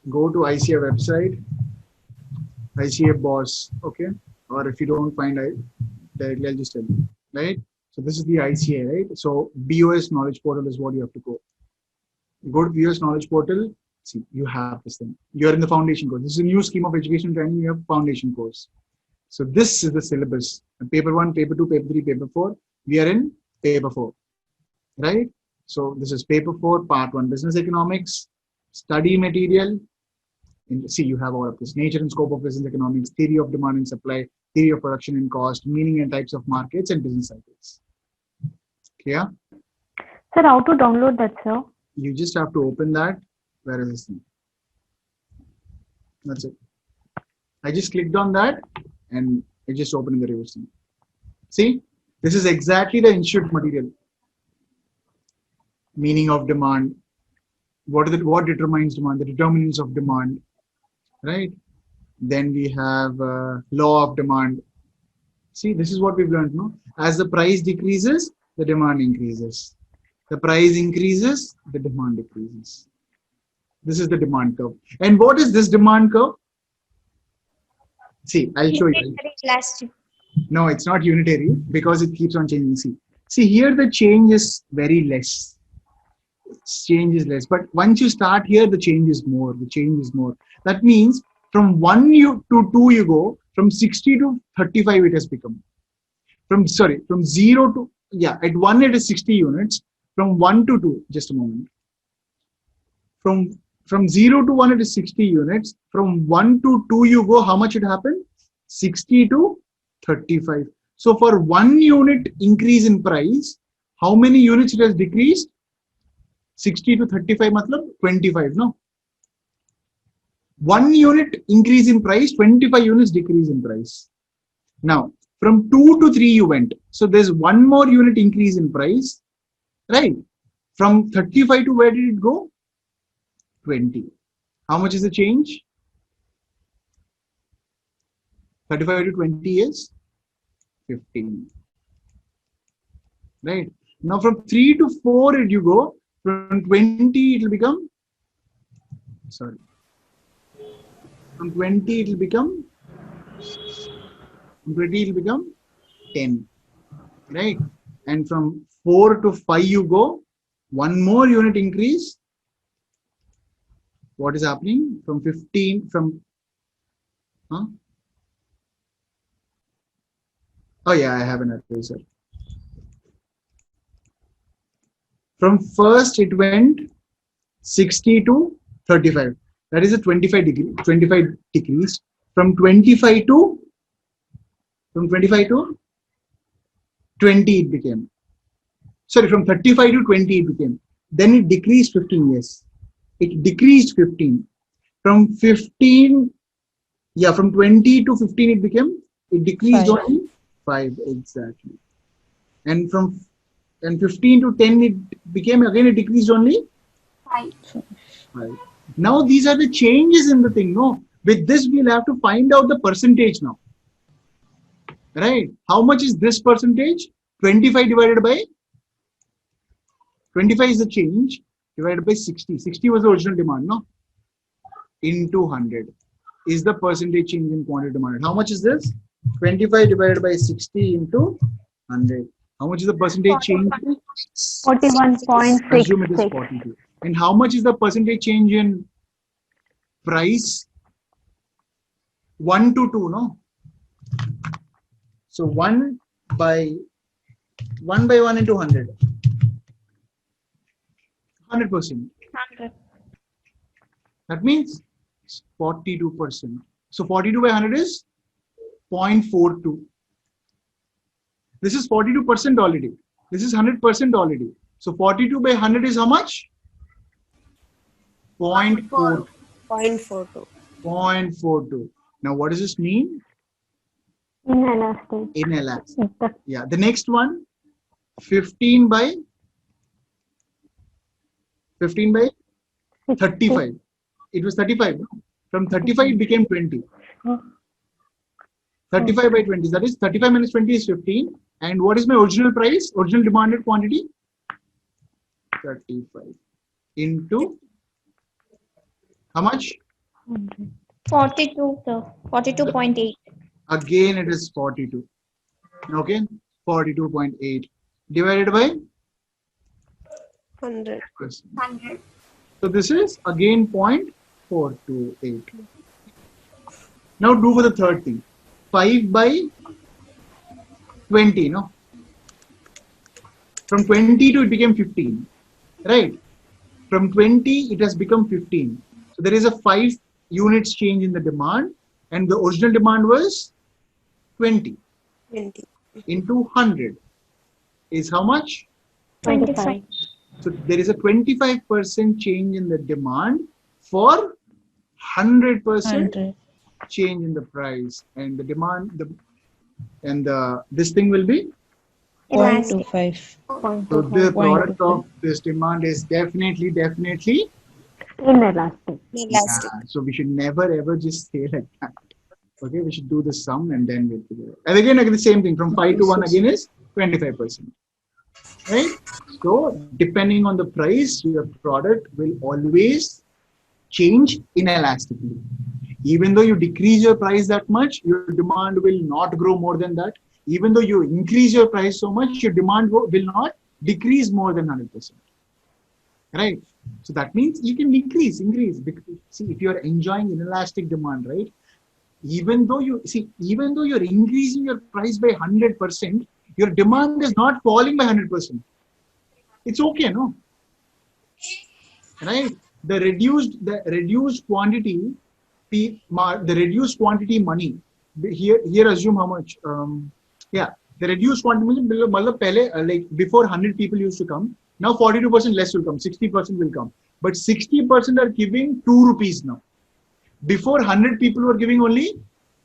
Go to ICI website, ICI boss, okay? Or if you don't find it, directly I'll just tell you, right? So this is the ICA, right? So BOS knowledge portal is what you have to go. You go to BOS knowledge portal. See, you have this thing. You are in the foundation course. This is a new scheme of education training. You have foundation course. So this is the syllabus. Paper 1, paper 2, paper 3, paper 4. We are in paper 4, right? So this is paper 4, part 1, business economics, study material. See, you have all of this: nature and scope of business economics, theory of demand and supply, theory of production and cost, meaning and types of markets, and business cycles. Clear? Sir, how to download that, sir? You just have to open that. Where is this thing? That's it. I just clicked on that and it just opened in the reverse thing. See, this is exactly the institute material. Meaning of demand. What determines demand? The determinants of demand, right? Then we have law of demand. See, this is what we've learned, no? As the price decreases, the demand increases. The price increases, the demand decreases. This is the demand curve. And what is this demand curve? See, I'll show you. Elastic. No, it's not unitary because it keeps on changing. See here the change is very less. Change is less. But once you start here, the change is more. The change is more. That means from 1 to 2 you go, from 60 to 35 it has become. From 0 to, yeah, at 1 it is 60 units. From 1 to 2, just a moment. From 0 to 1 it is 60 units. From 1 to 2 you go, how much it happened? 60 to 35. So for 1 unit increase in price, how many units it has decreased? 60 to 35 matlab 25, no? 1 unit increase in price, 25 units decrease in price. Now, from 2 to 3 you went. So there's 1 more unit increase in price, right? From 35 to where did it go? 20. How much is the change? 35 to 20 is 15. Right? Now from 3 to 4 did you go? From 20 it will become, sorry. From 20 it will become, 10. Right? And from 4 to 5 you go, 1 more unit increase. What is happening? From 15, huh? Oh yeah, I have an eraser. From first it went 60 to 35. That is a 25 decrease. From 25 to 20 it became. Sorry, from 35 to 20 it became. Then it decreased 15 years. It decreased 15. From 15, yeah, from 20 to 15 it became, it decreased 5. only 5, exactly. And from 15 to 10 it became, again it decreased only 5. 5. Now these are the changes in the thing, no? With this we'll have to find out the percentage now. Right? How much is this percentage? 25 divided by 25 is the change divided by 60. 60 was the original demand, no? Into 100. is the percentage change in quantity demanded. How much is this? 25 divided by 60 into 100. How much is the percentage change? 41.66. Assume it is 42. And how much is the percentage change in price? 1 to 2, no? So 1 by 1 into 100. 100%. 100. That means 42%. So 42 by 100 is 0.42. This is 42% already. This is 100% already. So 42 by 100 is how much? 0.4. 0.42. 0.42. Now what does this mean? Inelastic. Inelastic. Yeah. The next one, 15 by 35. It was 35. No? From 35 it became 20. 35 by 20. That is 35 minus 20 is 15. And what is my original price? Original demanded quantity? 35 into how much? 42, sir. 42.8. Again, it is 42. Okay, 42.8 divided by 100. 100. So this is again 0.428. Now do for the third thing. 5 by 20, no? From 20 to it became 15, right? From 20, it has become 15. So there is a 5 units change in the demand, and the original demand was 20 into 100 is how much? 25. So there is a 25% change in the demand for 100% 100. change in the price, and the demand, this thing will be. 0.25. So the product 0.25. of this demand is definitely Inelastic. yeah. So we should never ever just say like that. Okay, we should do the sum and then we'll figure it. And again the same thing, from 5 to 1 again is 25%. Right? So depending on the price, your product will always change inelastically. Even though you decrease your price that much, your demand will not grow more than that. Even though you increase your price so much, your demand will not decrease more than 100%. Right? So that means you can increase. Because, see, if you are enjoying inelastic demand, right? Even though you're increasing your price by 100%, your demand is not falling by 100%. It's okay, no? Right? The reduced quantity money. Here assume how much? The reduced quantity like before 100 people used to come. Now 42% less will come. 60% will come. But 60% are giving 2 rupees now. Before 100 people were giving only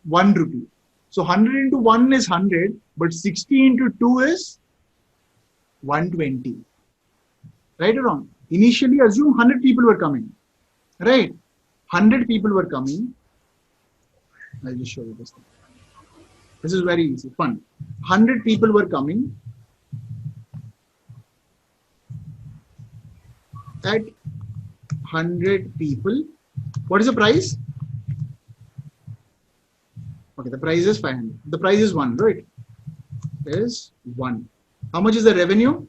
1 rupee. So 100 into 1 is 100, but 60 into 2 is 120. Right or wrong? Initially assume 100 people were coming. Right? 100 people were coming. I'll just show you this thing. This is very easy, fun. 100 people were coming. At 100 people, what is the price? Okay, the price is 500. The price is 1, right? Is 1. How much is the revenue?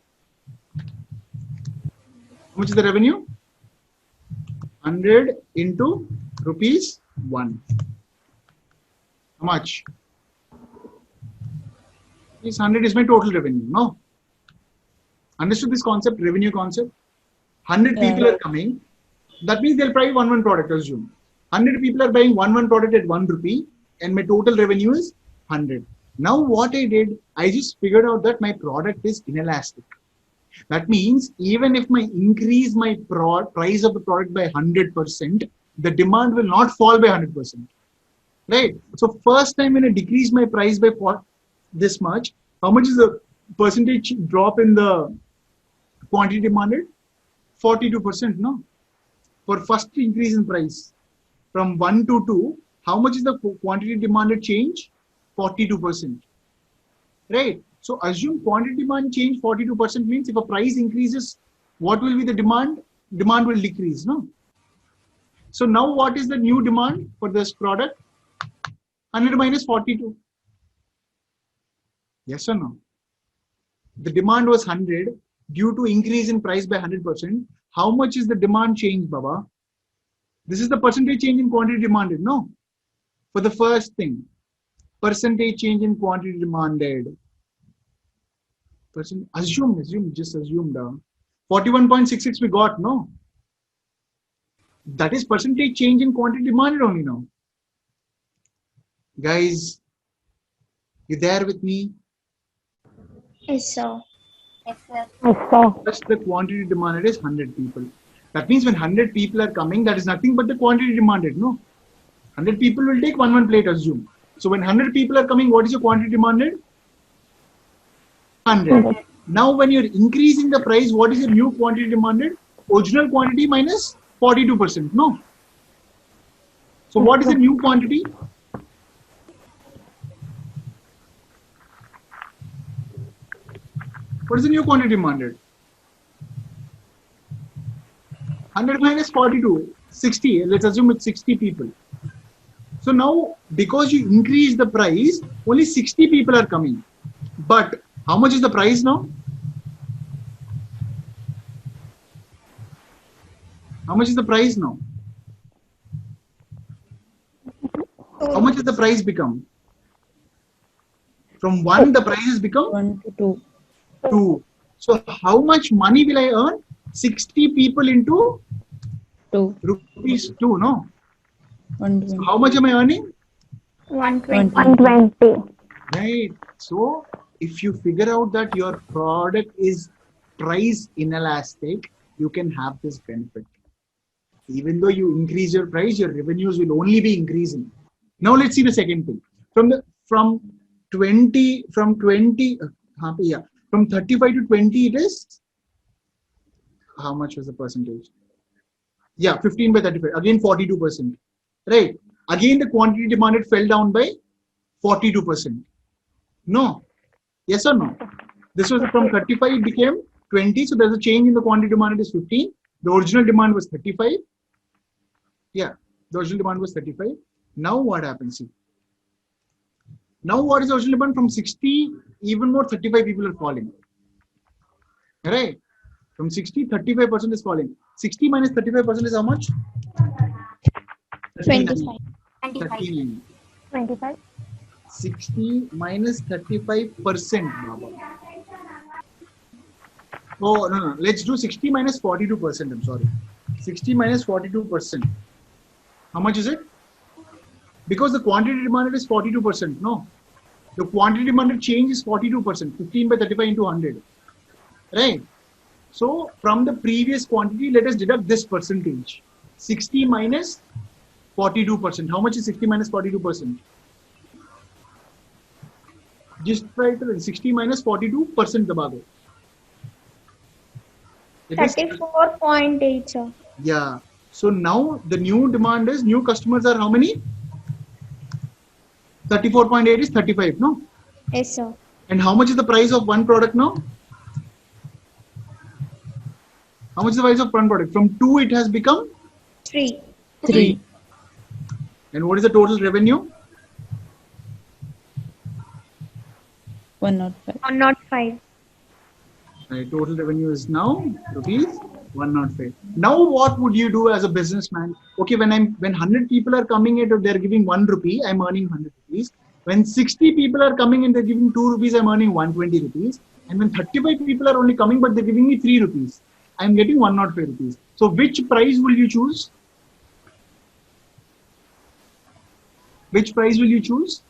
How much is the revenue? 100 into rupees 1. How much? This 100 is my total revenue, no? Understood this concept, revenue concept? 100 people are coming. That means they'll buy one product, assume. 100 people are buying one product at 1 rupee, and my total revenue is 100. Now what I did, I just figured out that my product is inelastic. That means even if I increase my price of the product by 100%, the demand will not fall by 100%. Right? So first time when I decrease my price by this much, how much is the percentage drop in the quantity demanded? 42%, no? For first increase in price from 1 to 2, how much is the quantity demanded change? 42%. Right? So assume quantity demand change 42% means if a price increases, what will be the demand? Demand will decrease, no? So now what is the new demand for this product? 100 minus 42. Yes or no? The demand was 100 due to increase in price by 100%. How much is the demand change, Baba? This is the percentage change in quantity demanded. No. For the first thing, percentage change in quantity demanded. Assume, just assume down. 41.66 we got, no? That is percentage change in quantity demanded only now. Guys, you there with me? Yes, sir. Yes, sir. Plus the quantity demanded is 100 people. That means when 100 people are coming, that is nothing but the quantity demanded, no? 100 people will take one plate, assume. So when 100 people are coming, what is your quantity demanded? 100. Now when you're increasing the price, what is your new quantity demanded? Original quantity minus 42%, no? So what is the new quantity? What is the new quantity demanded? 100 minus 42, 60. Let's assume it's 60 people. So now, because you increase the price, only 60 people are coming. But how much is the price now? How much is the price now? How much has the price become? From 1, the price has become 1 to 2. 2. So how much money will I earn? 60 people into 2. rupees 2, no? 120. So how much am I earning? 120. 120. Right. So if you figure out that your product is price inelastic, you can have this benefit. Even though you increase your price, your revenues will only be increasing. Now let's see the second thing. From 35 to 20, it is how much was the percentage? Yeah, 15 by 35. Again 42%. Right. Again the quantity demanded fell down by 42%. No. Yes or no? This was from 35, it became 20. So there's a change in the quantity demanded is 15. The original demand was 35. Yeah, the original demand was 35. Now what happens? See, now what is the original demand? From 60, even more 35 people are falling. Right? From 60, 35% is falling. 60 minus 35% is how much? 25. 25. 39. 25. 60 minus 35%. Oh, no. Let's do 60 minus 42%. I'm sorry. 60 minus 42%. How much is it? Because the quantity demanded is 42%. No. The quantity demanded change is 42%. 15 by 35 into 100. Right? So from the previous quantity, let us deduct this percentage. 60 minus 42%. How much is 60 minus 42%? Just try to 60 minus 42% दबा दो. It is 34.8, sir. yeah. So now the new demand is new customers are how many? 34.8 is 35, no? Yes, sir. And how much is the price of one product now? How much is the price of one product? From 2 it has become 3. 3. And what is the total revenue? 105. 105. Total revenue is now rupees 105. Now what would you do as a businessman? Okay, when 100 people are coming in, they're giving 1 rupee, I'm earning 100 rupees. When 60 people are coming in, they're giving 2 rupees, I'm earning 120 rupees. And when 35 people are only coming, but they're giving me 3 rupees, I'm getting 105 rupees. So which price will you choose? Which price will you choose?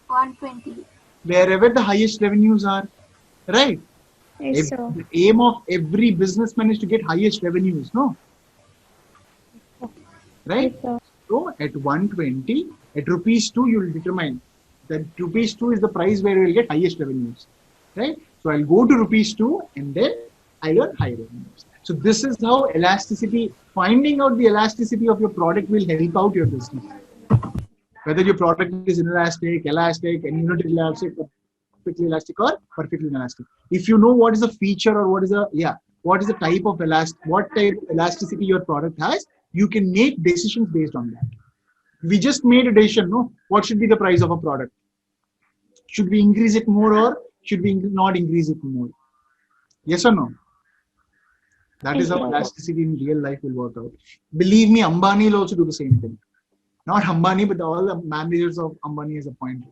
120. Wherever the highest revenues are, right? Yes, sir. The aim of every businessman is to get highest revenues, no? Right? Yes, sir. So at 120, at rupees 2, you will determine that rupees 2 is the price where you will get highest revenues, right? So I'll go to rupees 2 and then I'll earn high revenues. So this is how elasticity, finding out the elasticity of your product will help out your business. Whether your product is inelastic, elastic, and not elastic, perfectly elastic or perfectly inelastic. If you know what is the feature or what is the type of what type of elasticity your product has, You can make decisions based on that. We just made a decision, no? What should be the price of a product? Should we increase it more or should we not increase it more? Yes or no? That is how Yes. elasticity in real life will work out. Believe me, Ambani will also do the same thing. Not Ambani, but all the managers of Ambani as a point.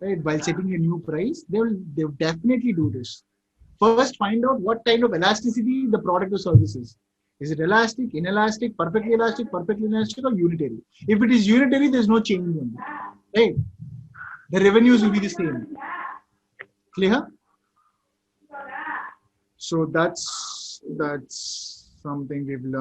Right? While setting a new price, they will definitely do this. First, find out what kind of elasticity the product or service is. Is it elastic, inelastic, perfectly inelastic, or unitary? If it is unitary, there's no change in it. Right? The revenues will be the same. Clear? So that's something we've learned.